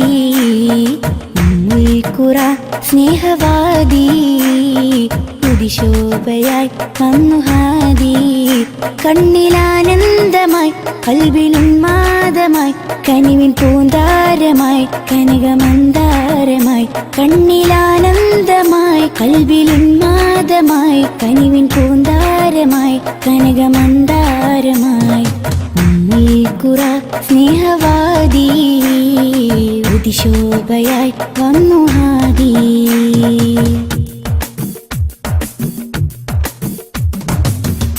മുൽക്കുറ സ്നേഹവാദി ഉദിശോഭയായി വന്നു ഹാദി. കണ്ണിലാനന്ദമായി കൽബിലുന്മാദമായി കനിവിൻ പൂന്താരമായി കനകമന്ദാരമായി. കണ്ണിലാനന്ദമായി കൽബിലുന്മാദമായി കനിവിൻ പൂന്താരമായി കനകമന്ദാരമായി. മുൽക്കുറ സ്നേഹവാദി ഉദിശോഭയായി വന്നു ഹാദി.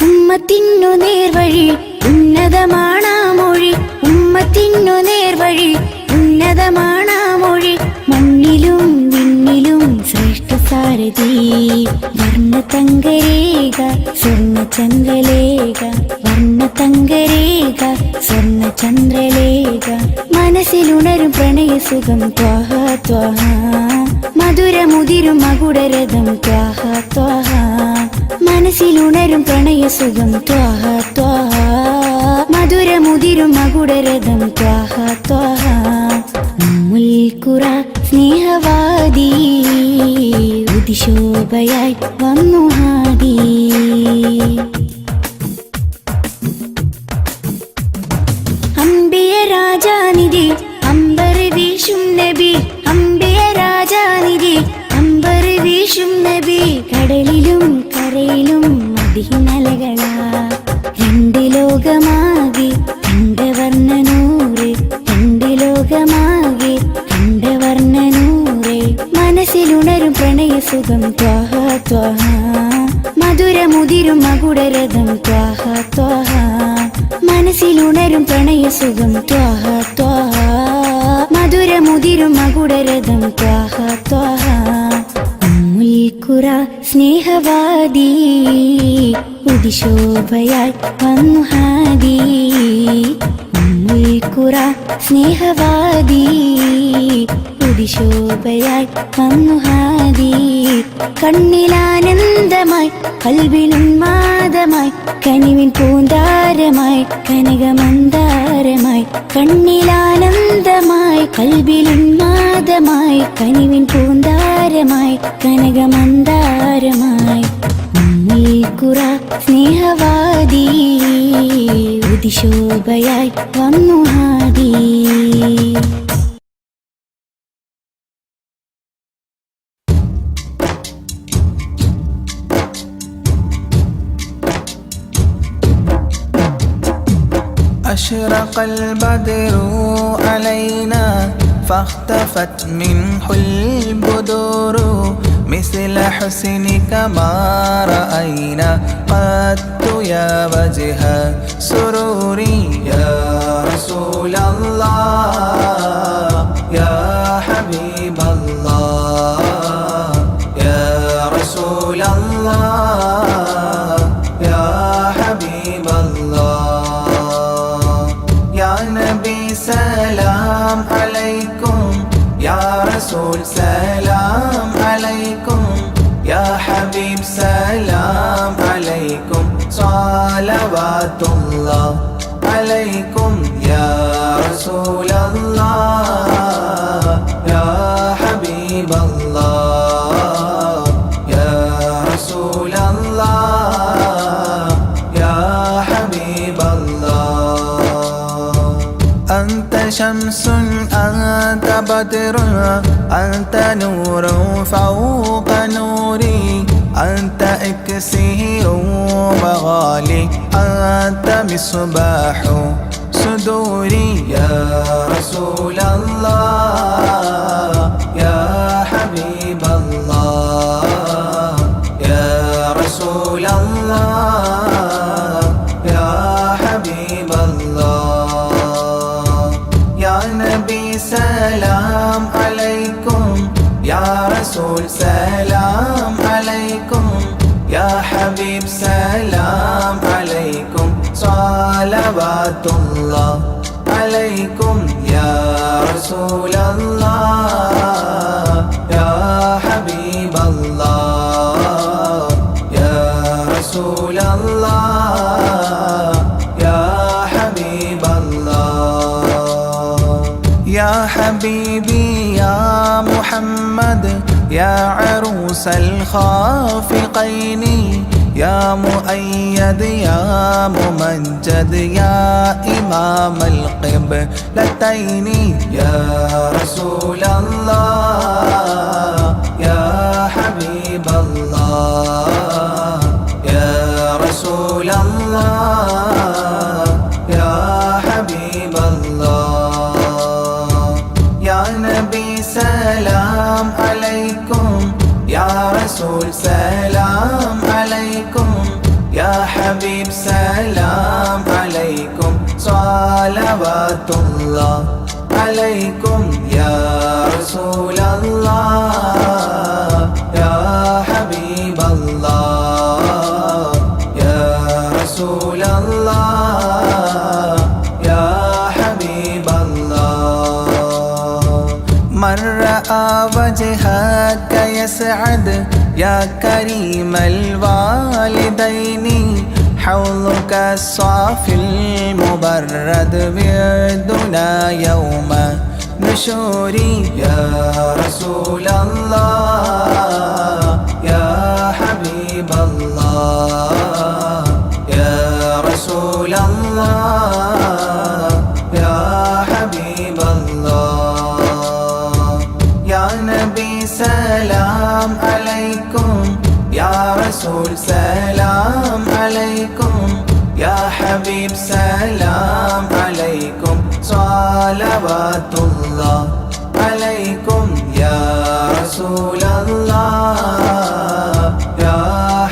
ഉമ്മത്തിനു നേർവഴി ഉന്നതമാണാ മൊഴി. ഉമ്മത്തിനു നേർവഴി ഉന്നതമാണാ മൊഴി. മണ്ണിലും വിണ്ണിലും ശ്രേഷ്ഠ സാര ഭാരതി വർണ്ണതങ്കരേഖ സ്വർണ്ണചന്ദ്രലേഖ വർണ്ണതങ്കരേഖ സ്വർണ്ണചന്ദ്രലേഖ മനസ്സിലുണരും പ്രണയസുഖം ത്വാഹ ത്വാഹ മധുരമുതിരും മകുടരഥം ത്വാഹ ത്വാഹ മനസ്സിലുണരും പ്രണയസുഖം ത്വാഹ ത്വാഹ മധുരമുതിരും മകുടരഥം ത്വാഹ ത്വാഹ ഉമ്മുൽ ഖുറ സ്നേഹവാദി ഉദിശോഭയായി വന്നു ഹാദി അംബിയ രാജാനിധി അമ്പർ വീശും നബി അംബിയ രാജാനിധി അമ്പർ വീശും നബി കടലിലും കരയിലും മദീനലകളാ രണ്ട് ലോകമാകെ കണ്ടവർണ്ണനൂറ് രണ്ട് ലോകമാകെ കണ്ടവർണ്ണനൂറ് മനസ്സിലുണരും പ്രണയസുഖം ത്വാഹ ത്വാഹ മധുരമുതിരും മകുടരഥം ത്വാഹ ത്വാഹ മനസ്സിലുണരും പ്രണയസുഖം ത്വാഹ ത്വാഹ മധുരമുതിരും മകുടരഥം ത്വാഹ ത്വാഹ ഉമ്മുൽ ഖുറ സ്നേഹവാദി ഉദിശോഭയായി വന്നു ഹാദി ഉമ്മുൽ ഖുറ സ്നേഹവാദി ഉദിശോഭയായി വന്നു ഹാദി കണ്ണിലാനന്ദമായി കൽവിലുന്മാദമായി കനിവിൻ പൂന്താരമായി കനകമന്ദാരമായി കണ്ണിലാനന്ദമായി കൽവിലുന്മാദമായി കനിവിൻ പൂന്താരമായി കനകമന്ദാരമായി ഉമ്മുൽ ഖുറ സ്നേഹവാദി ഉദിശോഭയായി വന്നു ഹാദി أشرق البدر علينا فاختفت منه البدور مثل حسنك ما رأينا قط يا وجه سروري يا رسول الله يا حبيب الله يا رسول الله يا حبيب الله يا نبي سلام عليكم يا رسول سلام عليكم يا حبيب سلام عليكم صلوات الله عليكم يا رسول الله يا حبيب الله يا رسول الله يا حبيب الله أنت شمس أنت بدر أنت نور فوق نوري أنت إكسير وغالي أنت مصباح صدوري يا رسول الله يا حبيب الله يا رسول الله يا حبيب الله يا نبي سلام عليكم يا رسول سلام عليكم يا حبيب سلام عليكم صلوات الله عليكم يا رسول الله يا حبيب الله يا رسول الله يا حبيب الله يا حبيبي يا محمد يا عروس الخافقين يا مؤيد يا ممجد يا إمام القبلتين يا رسول الله يا حبيب الله يا رسول الله يا حبيب الله يا نبي سلام عليكم يا رسول سلام عليكم يا حبيب سلام عليكم صلوات الله عليكم يا رسول الله يا رسول الله يا حبيب الله من رأى وجهك يسعد يا كريم الوالدين حوضك الصافي المبرد وردنا يوم نشوري يا رسول الله يا حبيب الله يا رسول الله يا حبيب الله يا نبي سلام عليكم يا رسول سلام عليكم يا حبيب سلام عليكم صلوات الله عليكم يا رسول الله يا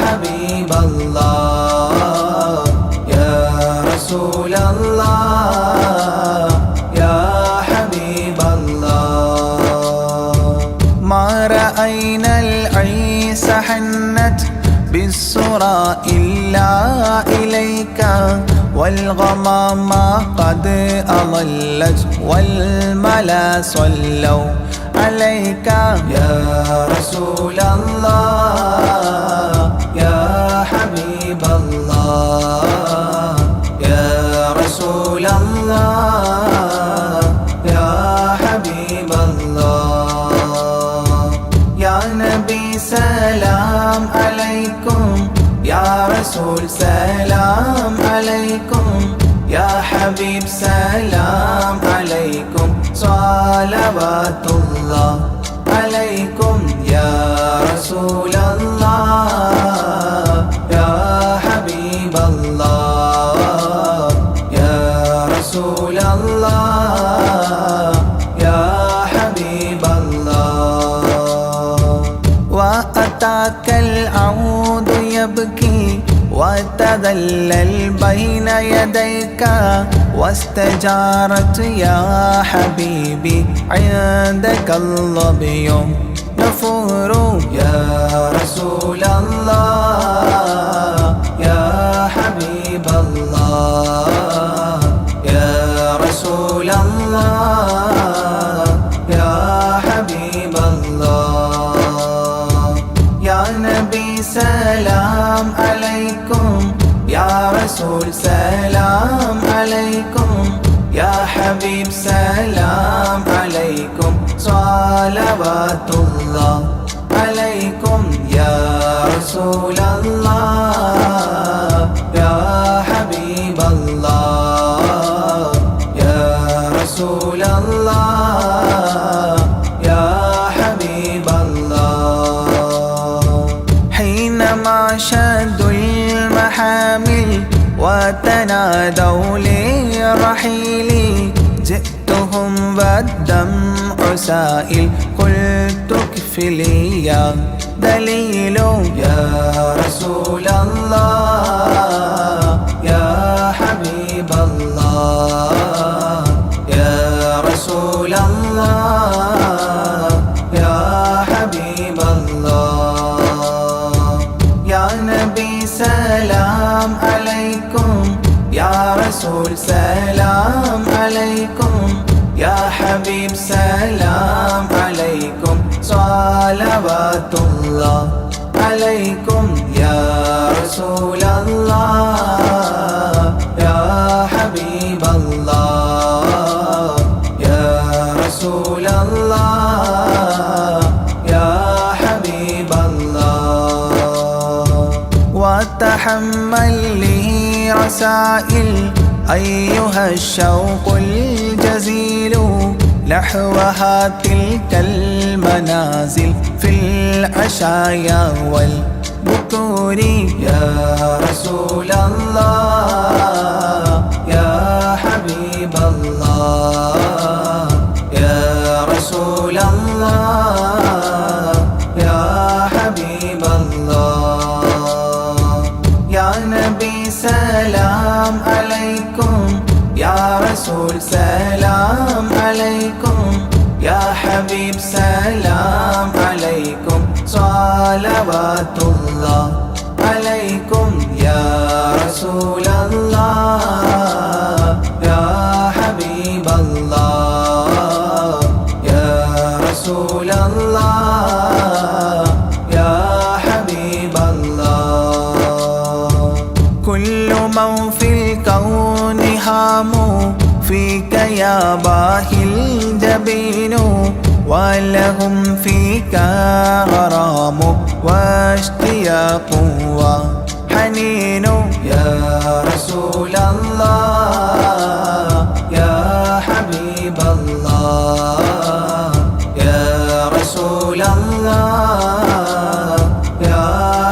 حبيب الله يا رسول الله يا حبيب الله ما رأينا العيس حنت بالسرى إلا إليك والغمام قد أضلت والملا صلوا عليك يا رسول الله يا حبيب الله يا رسول الله يا حبيب الله يا نبي سلام عليكم يا رسول سلام عليكم يا حبيب سلام عليكم صلوات الله عليكم يا رسول الله يا حبيب الله يا رسول الله يا حبيب الله وأتاك العود يبكي وتذلل بين يديك واستجارت يا حبيبي عندك الظبي نفور يا رسول الله يا حبيب الله يا رسول الله يا حبيب الله يا نبي سلام عليكم يا رسول سلام عليكم يا حبيب سلام عليكم صلوات الله عليكم يا رسول الله يا حبيب الله يا رسول الله يا حبيب الله حينما شدوا المحامل وتنادوا لرحيلي جئتهم والدمع سائل قلت اكفلي يا دليل يا رسول الله يا حبيب الله يا رسول الله يا حبيب الله يا نبي سلام عليكم يا رسول سلام عليكم يا حبيب سلام عليكم صلوات الله عليكم يا رسول الله يا حبيب الله يا رسول الله يا حبيب الله وتحمل لي رسائل أيها الشوق الجزيل نحوها تلك المنازل في العشايا والبكور يا رسول الله يا حبيب الله يا رسول الله يا حبيب الله يا نبي سلام عليكم يا رسول سلام عليكم يا حبيب سلام عليكم صلوات الله عليكم يا رسول رسول الله يا حبيب الله يا رسول الله يا حبيب الله كل من في الكون هام فيك يا باهي الجبين ولهم فيك غرام واشتياق وحنين يا رسول الله يا حبيب الله يا رسول الله يا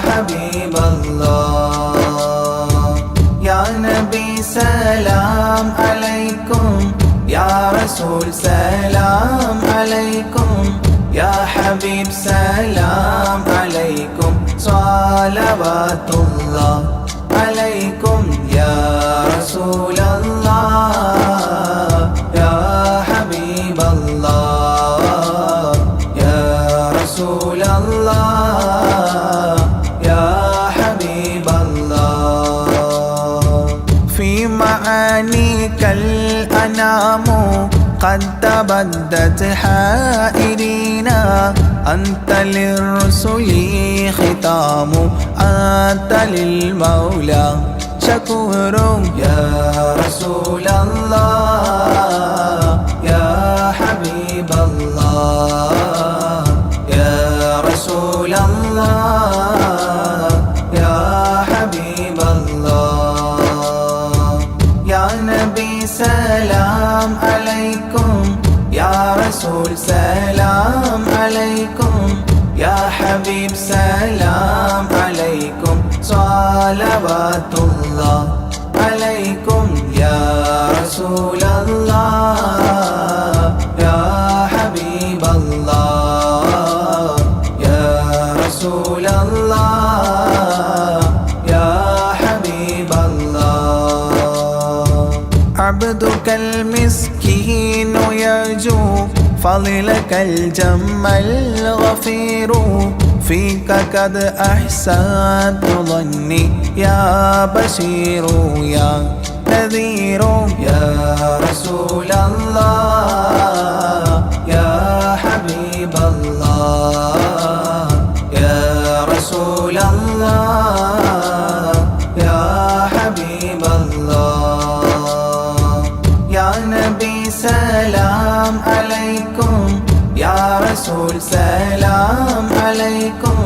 حبيب الله يا نبي سلام عليكم يا رسول سلام عليكم يا حبيب سلام عليكم صلوات الله عليكم يا رسول الله يا حبيب الله يا رسول الله يا حبيب الله في معانيك الأنام قد تبدت حائرينا أنت للرسل ختام أنت للمولى شكور يا رسول الله يا حبيب الله يا رسول الله يا حبيب الله يا نبي سلام عليكم يا رسول سلام عليكم يا حبيب سلام عليكم صلوات الله عليكم يا رسول الله يا حبيب الله يا رسول الله يا حبيب الله عبدك المسكين يرجو فضلك الجم الغفير فيك قد أحسنت ظني يا بشير يا نذير يا رسول الله يا حبيب الله يا رسول الله يا حبيب الله يا نبي سلام عليكم يا رسول سلام عليكم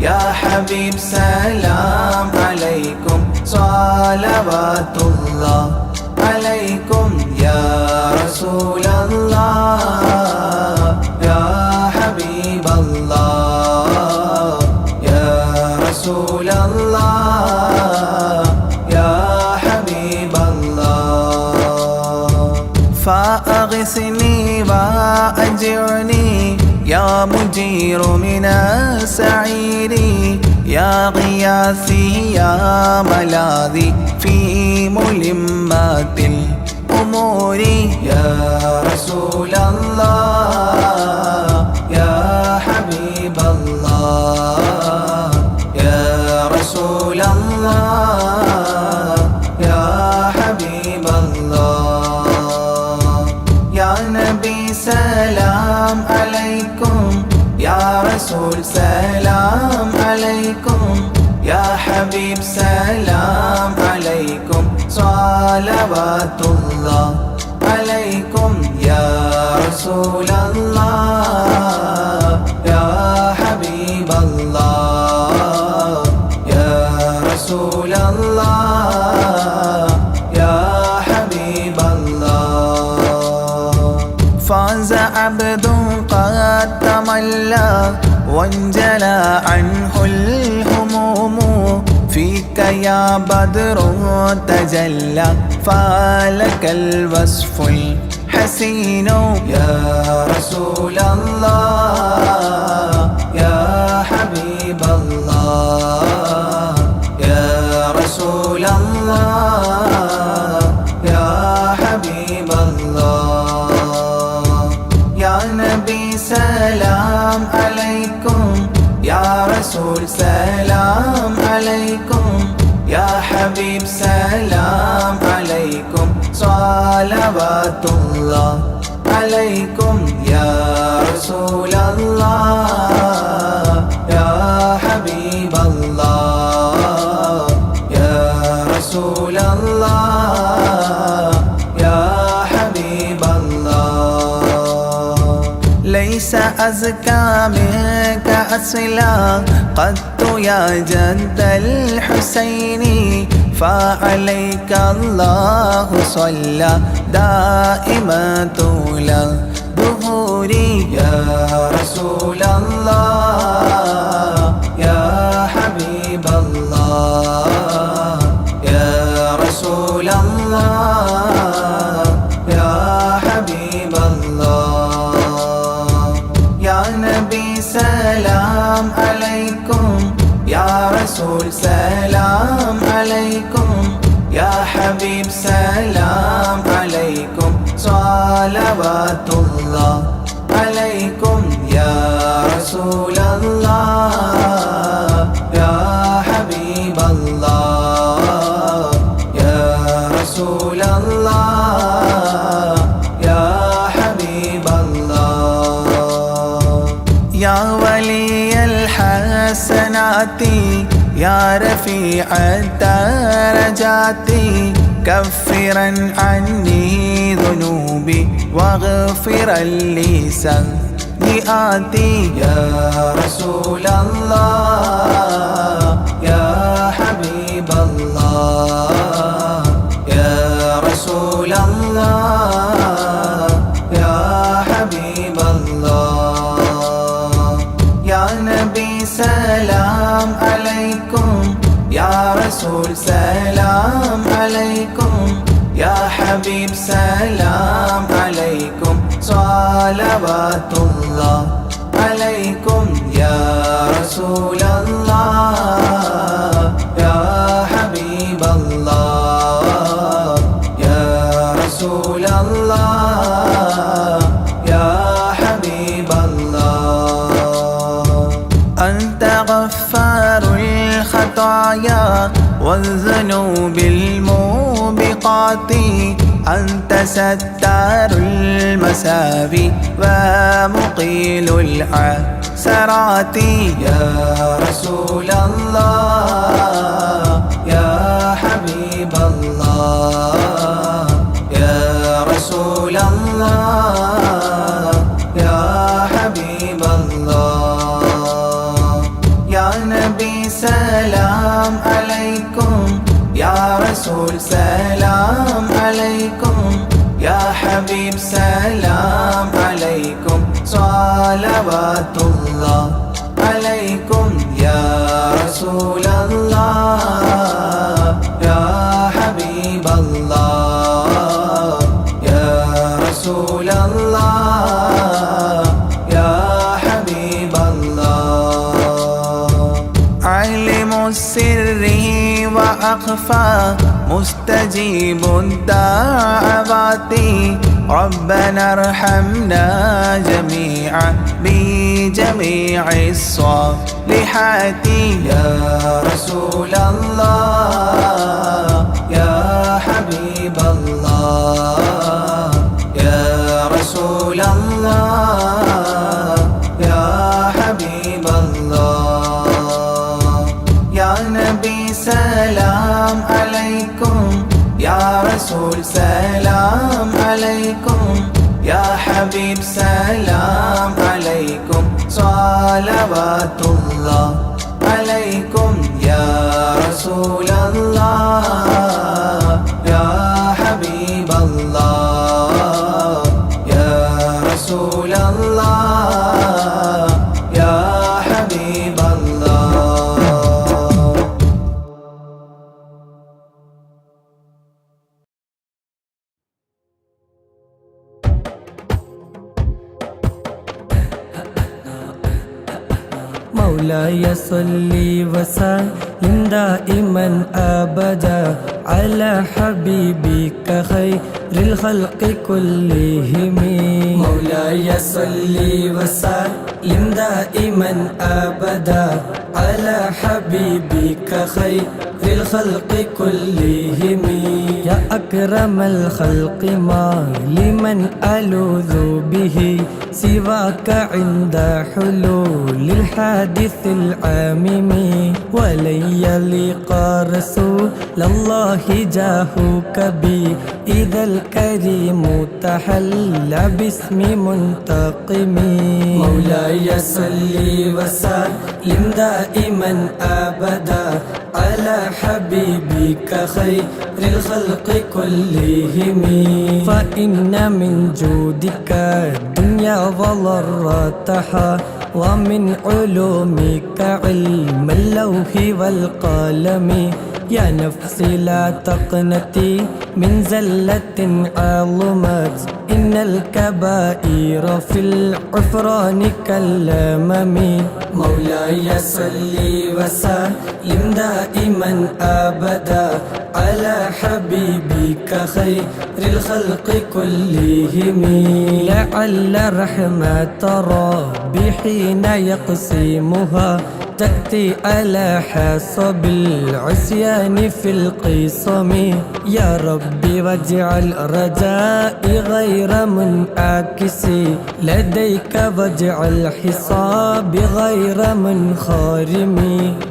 يا حبيب سلام عليكم صلوات الله عليكم يا رسول الله يا حبيب الله يا رسول الله يا حبيب الله فأغثني وأجرني يا مجير من السعير يا غياثي يا ملاذي في ملمات الأمور يا رسول الله يا حبيب الله يا رسول الله يا حبيب الله يا نبي سلام عليكم يا رسول سلام عليكم يا حبيب سلام عليكم صلوات الله عليكم يا رسول الله يا حبيب الله يا رسول الله يا حبيب الله فاز عبد قد تملى وانجلى عنه الهموم فيك يا بدر تجلى فلك الوصف الحسين يا رسول الله يا حبيب الله يا رسول الله يا حبيب الله يا نبي سلام عليكم يا رسول سلام عليكم يا حبيب حبيب سلام عليكم صلوات الله عليكم يا رسول الله يا حبيب الله يا رسول الله يا حبيب الله ليس أزكى منك أصلا قد يا جد الحسين فعليك الله صلى دائما طول الدهور يا رسول الله يا حبيب الله يا رسول الله يا حبيب الله يا نبي سلام عليكم يا رسول سلام عليكم يا حبيب سلام عليكم صلوات الله عليكم يا رسول الله يا حبيب الله يا رسول الله يا حبيب الله يا ولي الحسنات يا رفيع الدرجات كفرا عني ذنوبي واغفرا لي سيئاتي يا رسول الله يا حبيب الله يا رسول الله يا حبيب الله يا نبي سلام عليكم يا رسول سلام عليكم يا حبيب سلام عليكم صلوات الله عليكم يا رسول الله يا حبيب الله يا رسول الله يا حبيب الله أنت غفار الخطايا والذنوب الموبقات أنت ستار المساوي ومقيل العثرات يا رسول الله يا حبيب الله يا رسول الله يا حبيب الله يا نبي سلام عليكم يا رسول سلام عليكم يا حبيب سلام عليكم صلوات الله عليكم يا رسول الله يا حبيب الله يا رسول الله يا حبيب الله علم السر وأخفى مستجيب الدعوات ربنا ارحمنا جميعا بجميع الصالحات يا رسول الله يا حبيب الله يا رسول الله يا حبيب الله يا نبي سلام عليكم يا رسول سلام عليكم يا حبيب سلام عليكم صلوات الله عليكم يا رسول الله يا حبيب الله يا رسول الله يا حبيب الله مولاي صل وسلم دائما أبدا على حبيبك خير الخلق كلهم مولاي صل وسلم دائما أبدا على حبيبك خير الخلق كلهم يا أكرم الخلق ما لمن ألوذ به سواك عند حلول الحادث العامم ولن يليق رسول الله جاهك بي إذا الكريم تحلى باسم منتقم مولاي صل وسلم دائما أبدا على حبيبك خير الخلق كلهم فإن من جودك الدنيا وضرتها ومن علومك علم اللوح والقلم يا نفسي لا تقنتي من زلة عظمت إن الكبائر في العفران كالأمم مولاي صل وسلم دائما أبدا على حبيبك خير الخلق كلهم لعل رحمة ربي حين يقسمها تأتي على حسب العصيان في القسم يا ربي واجعل رجائي غير منعكس لديك واجعل حسابي غير منخرم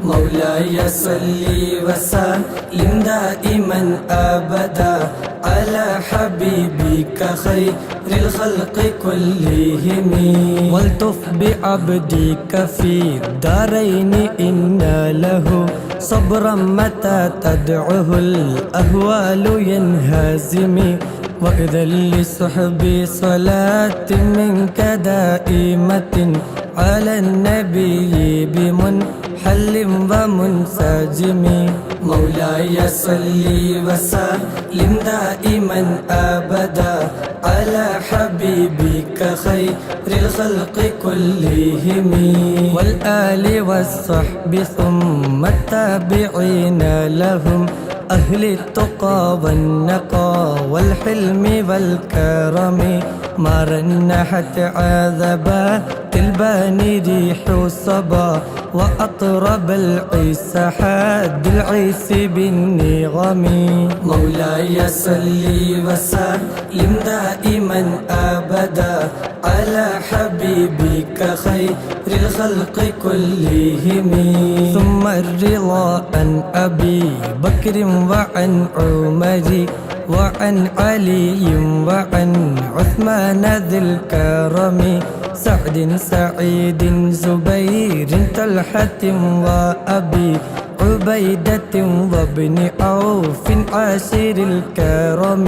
مولاي صل وسلم دائما أبدا على حبيبك خير الخلق كلهم والتف بعبدك في الدارين إن له صبرا متى تدعه الأهوال ينهزم وإذا لصحب صلاة منك دائمة على النبي بمنحل ومنسجم مولاي صل وسلم دائما أبدا على حبيبك خير الخلق كلهم والآل والصحب ثم التابعين لهم أهل التقى والنقى والحلم والكرم ما رنحت عذبات البان ريح الصبا وأطرب العيس حاد العيس بالنغم مولاي صل وسلم دائما أبدا على حبيبك خير الخلق كلهم ثم الرضا عن أبي بكر وعن عمر وعن علي وعن عثمان ذي الكرم سعد سعيد زبير طلحة وأبي عبيدة وابن عوف عاشر الكرم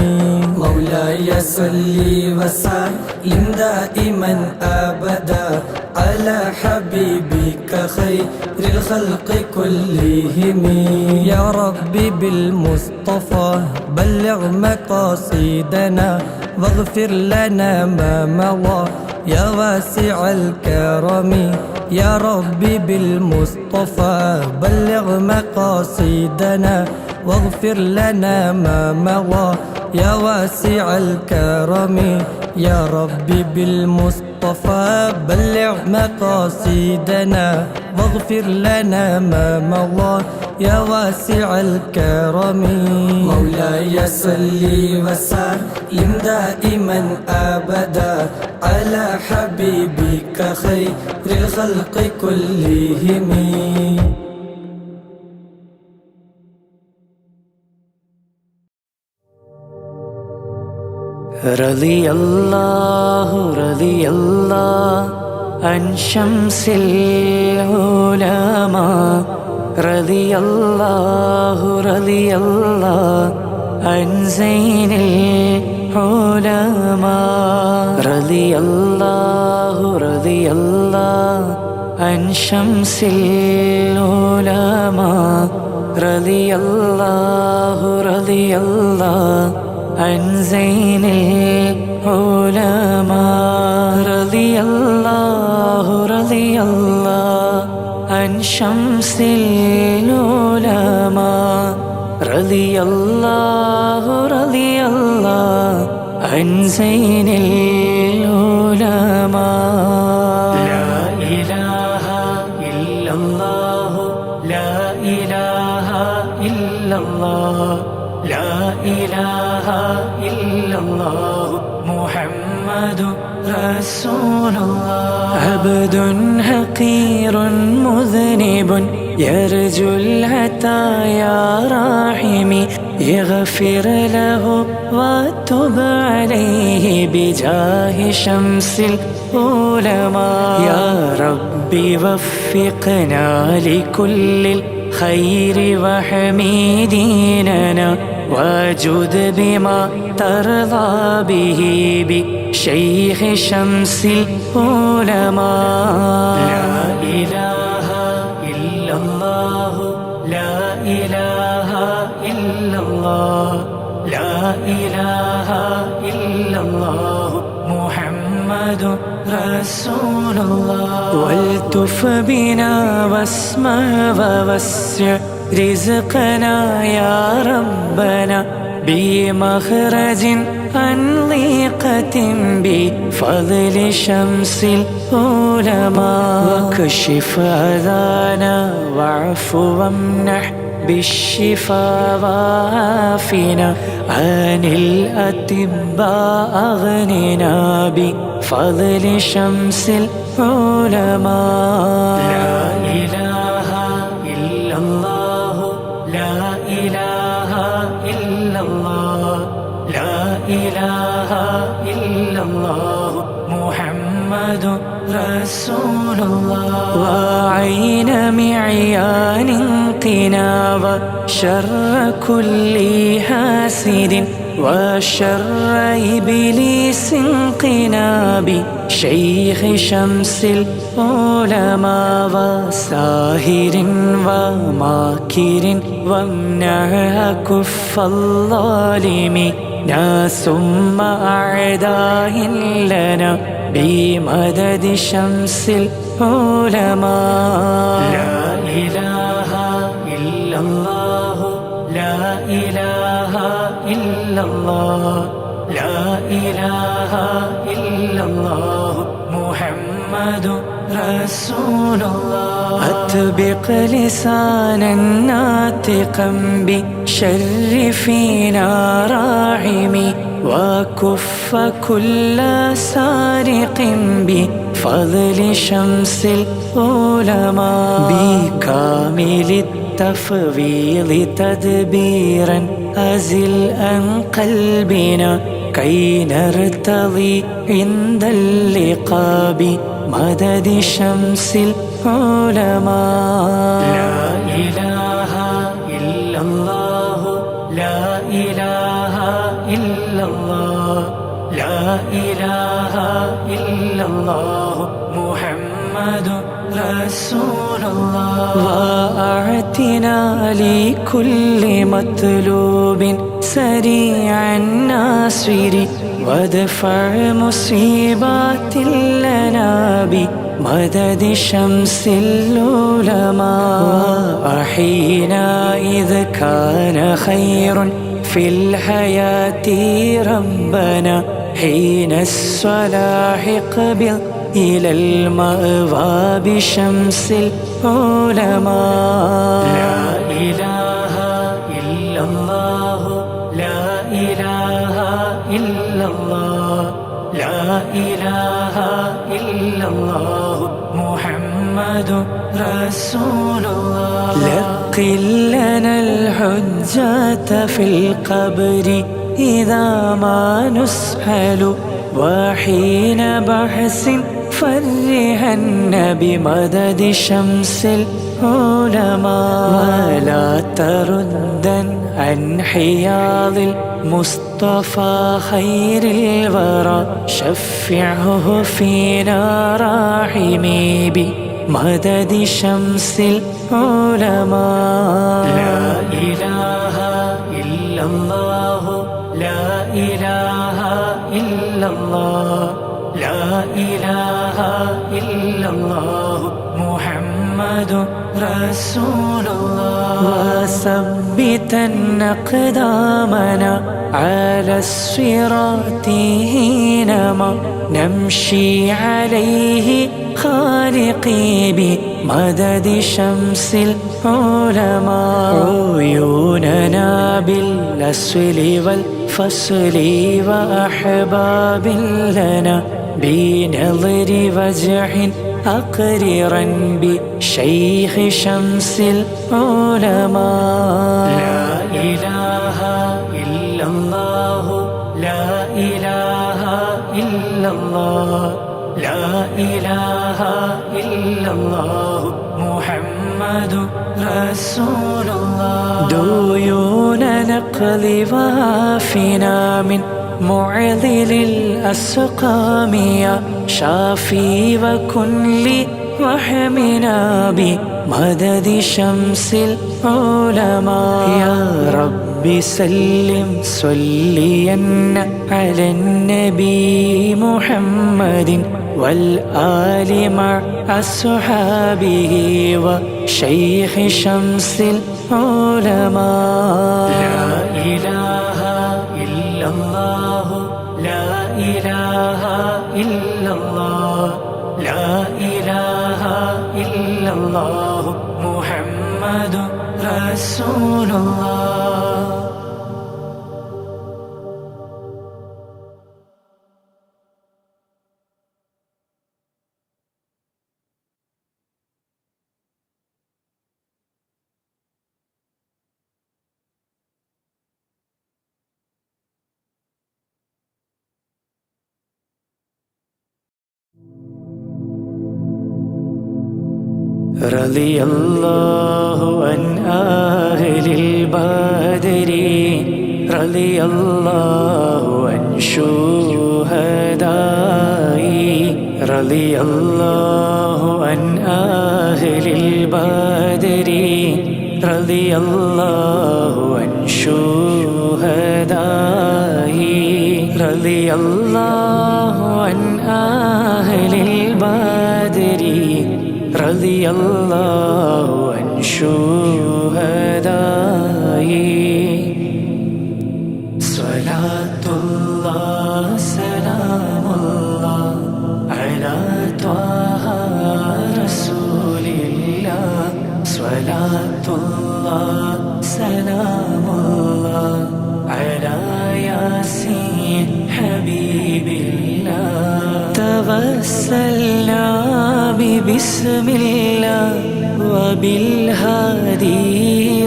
مولاي صل وسلم دائما أبدا على حبيبك خير الخلق كلهم يا ربي بالمصطفى بلغ مقاصدنا واغفر لنا ما مضى يا واسع الكرم يا ربي بالمصطفى بلغ مقاصدنا واغفر لنا ما مضى يا واسع الكرم يا ربي بالمصطفى بلغ مقاصدنا واغفر لنا ما مضى يا واسع الكرم مولاي صل وسلم دائما أبدا على حبيبك خير الخلق كلهم رضي الله عن شمس العلماء رضي الله عن زين العلماء رضي الله عن شمس العلماء رضي الله عن زين العلماء رضي الله عن شمس العلماء റളിയല്ലാഹു റളിയല്ലാഹു അൻ സൈനിൽ ഉലമാ ലാ ഇലാഹ ഇല്ലല്ലാഹു ലാ ഇലാഹ ഇല്ലല്ലാഹു ലാ ഇലാഹ ഇല്ലല്ലാഹു മുഹമ്മദുർ റസൂലുള്ളാഹ് അബ്ദുൻ ഹഖീറുൻ മുദ്നിബുൻ يرجو العطايا راحمي يغفر له وتب عليه بجاه شمس العلماء يا ربي وفقنا لكل الخير وحميديننا واجد بما ترضى به بشيخ شمس العلماء لا إله إلا الله لا إله إلا الله لا إله إلا الله محمد رسول الله والتف بنا واسمع ووسع رزقنا يا ربنا بمخرج عن ضيقة بفضل شمس العلماء واكشف أذانا واعف وامنح بالشفاء وعافنا عن الأطباء أغننا بفضل شمس العلماء لا إله إلا الله لا إله إلا الله لا إله إلا الله محمد رسول الله وعين معيان قنا وشر كل حاسد وشر إبليس قنا بشيخ شمس العلماء وساهر وماكر وامنع كف الظالمين ثم أعداء لنا بمدد شمس العلماء لا إله إلا الله لا إله إلا الله لا إله إلا الله محمد رسول الله أطبق لسانا ناطقا بشر فينا راحمي وكف كل سارق بفضل شمس العلماء بكامل التفويض تدبيرا أزل عن قلبنا كي نرتضي عند اللقاء بمدد شمس العلماء لا إله إلا الله لا إله إلا الله لا إله إلا الله محمد رسول الله وأعتنا لكل مطلوب سريعا ناصر وادفع مصيبات لنا بمدد شمس العلماء وأحينا إذ كان خير في الحياة ربنا حين الصلاح قبل إلى المأوى بشمس العلماء لا إله إلا الله لا إله إلا الله لا إله إلا الله محمد رسول الله لقن لنا الحجة في القبر إذا ما نسأل وحين بحث فرهن بمدد شمس العلماء ولا تردن عن حياض المصطفى خير الورى شفعه فينا راحمي بمدد شمس العلماء لا إله إلا الله لا إله إلا الله لا إله إلا الله محمد رسول الله وثبتن أقدامنا على الصراط حينما نمشي عليه خالقي بمدد شمس العلماء عيوننا بالأسل والفصل وأحباب لنا بنظر وجه أقررا بشيخ شمس العلماء لا إله إلا الله لا إله إلا الله لا إله إلا الله محمد رسول الله ديون نقل وافنا من معذل الأسقام يا شافي وكن لي وحمنا بمدد شمس العلماء يا رب سلم صليا على النبي محمد والآل مع أصحابه وشيخ شمس العلماء لا إله إلا الله لا إله إلا الله لا إله إلا الله محمد رسول الله رضي الله عن أهل البدر رضي الله عن شهدائي رضي الله عن أهل البدر رضي الله عن شهدائي رضي الله عن أهل البدر رضي الله عن شهدائي صلاة الله سلام الله على طه رسول الله صلاة الله سلام الله على ياسين حبيب الله توسلنا بسم الله وبالهادي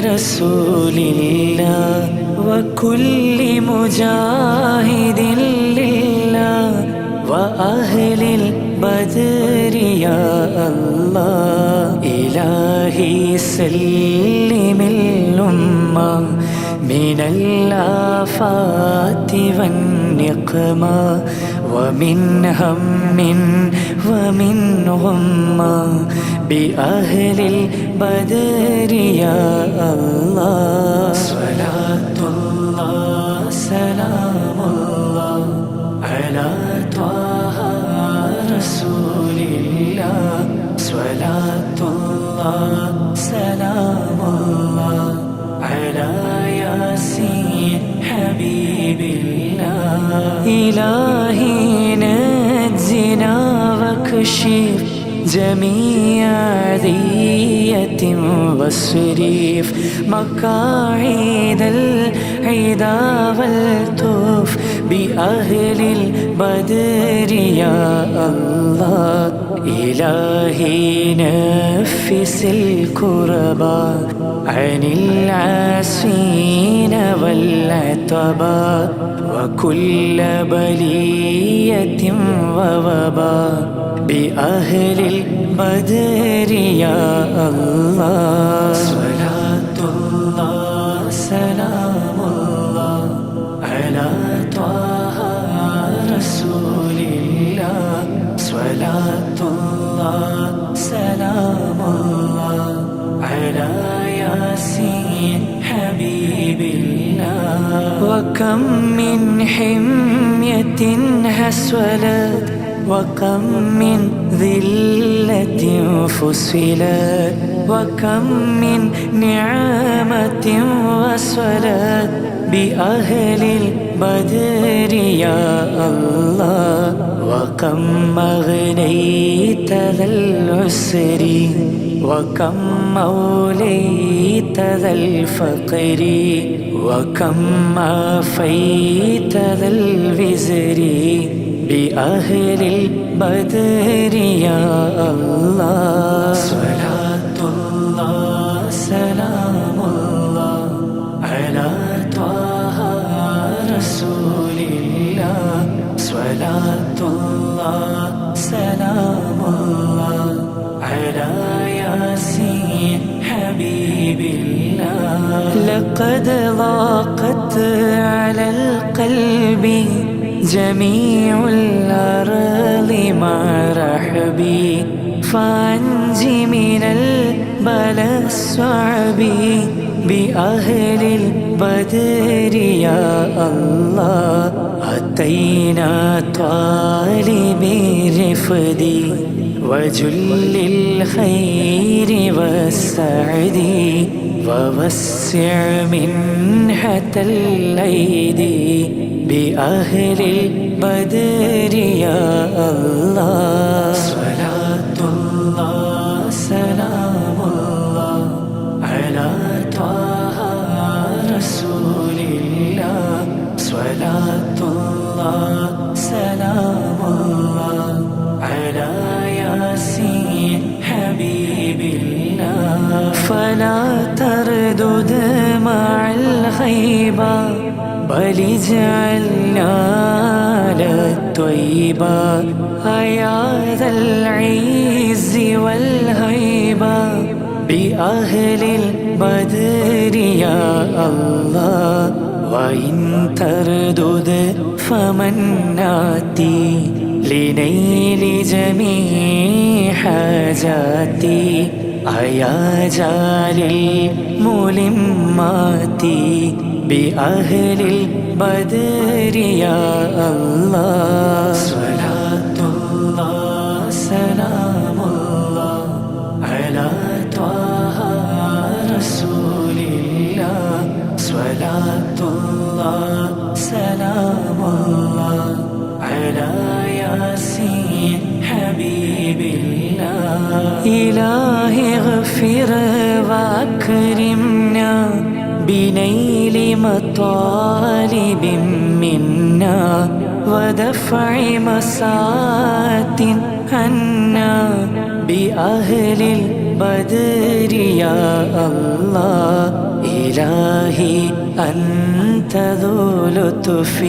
رسول الله وكل مجاهد لله وأهل البدر يا الله إلهي سلم الأمة من الآفات والنقمة ومن هم ومن غمة بأهل البدر يا الله صلاة الله سلام الله على طه رسول الله صلاة الله سلام الله على ياسين حبيب الله إلهي نجنا واكشف جميع ذية واصرف مقاعد العدا والتوف بأهل البدر يا الله إلهي نفس الكربا عن العاسين والعتبا وكل بلية ووبا بأهل البدر يا الله صلاة الله سلام الله على طه رسول الله صلاة الله سلام الله على ياسين حبيب الله وكم من حمية هسولت وكم من ذلة فصلت وكم من نعمة وصلت بأهل البدر يا الله وكم أغنيت ذا العسر وكم أوليت ذا الفقر وكم عافيت ذا الوزر بأهل البدر يا الله صلاة الله سلام الله على طه رسول الله صلاة الله سلام الله على ياسين حبيب الله لقد ضاقت على القلب جميع الأرض مع رحبي فأنج من البلاء الصعب بأهل البدر يا الله أتينا طالب رفدي وجل الخير والسعد ووسع منحة الأيدي بأهل البدر يا الله صلاة الله سلام الله على طه رسول الله صلاة الله سلام الله على ياسين حبيب الله فلا تردد مع الغيبة بل اجعلنا للطيبة يا ذا العز والهيبة بأهل البدر يا الله وإن تردد فمن ناتي لنيل جميع حاجاتي أيا جال الملمات بأهل البدر يا الله صلاة الله سلام الله على طه رسول الله صلاة الله سلام الله على ياسين حبيب الله إلهي اغفر وأكرمنا بنيل مطالب منا ودفع مسات عنا بأهل البدر يا الله إلهي أنت ذو لطف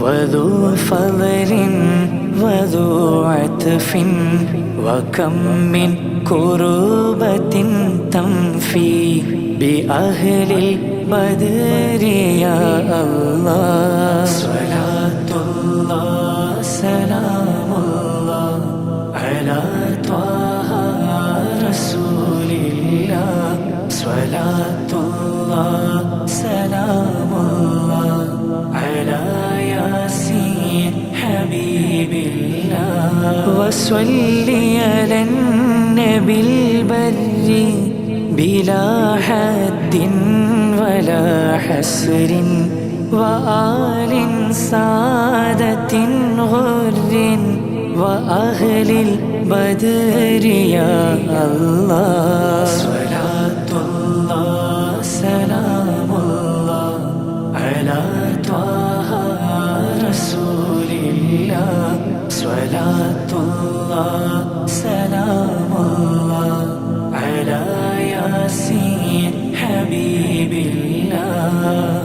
وذو فضل وذو عطف وكم من كربة تنفي بأهل البدر يا الله صلاة الله سلام الله على طه رسول الله صلاة الله سلام الله على ياسين حبيب الله وصلي على النبي البر بلا حد ولا حسر وآل سادة غر وأهل البدر يا الله صلاة الله سلام الله على طه رسول الله صلاة الله سلام الله على ياسين حبيب الله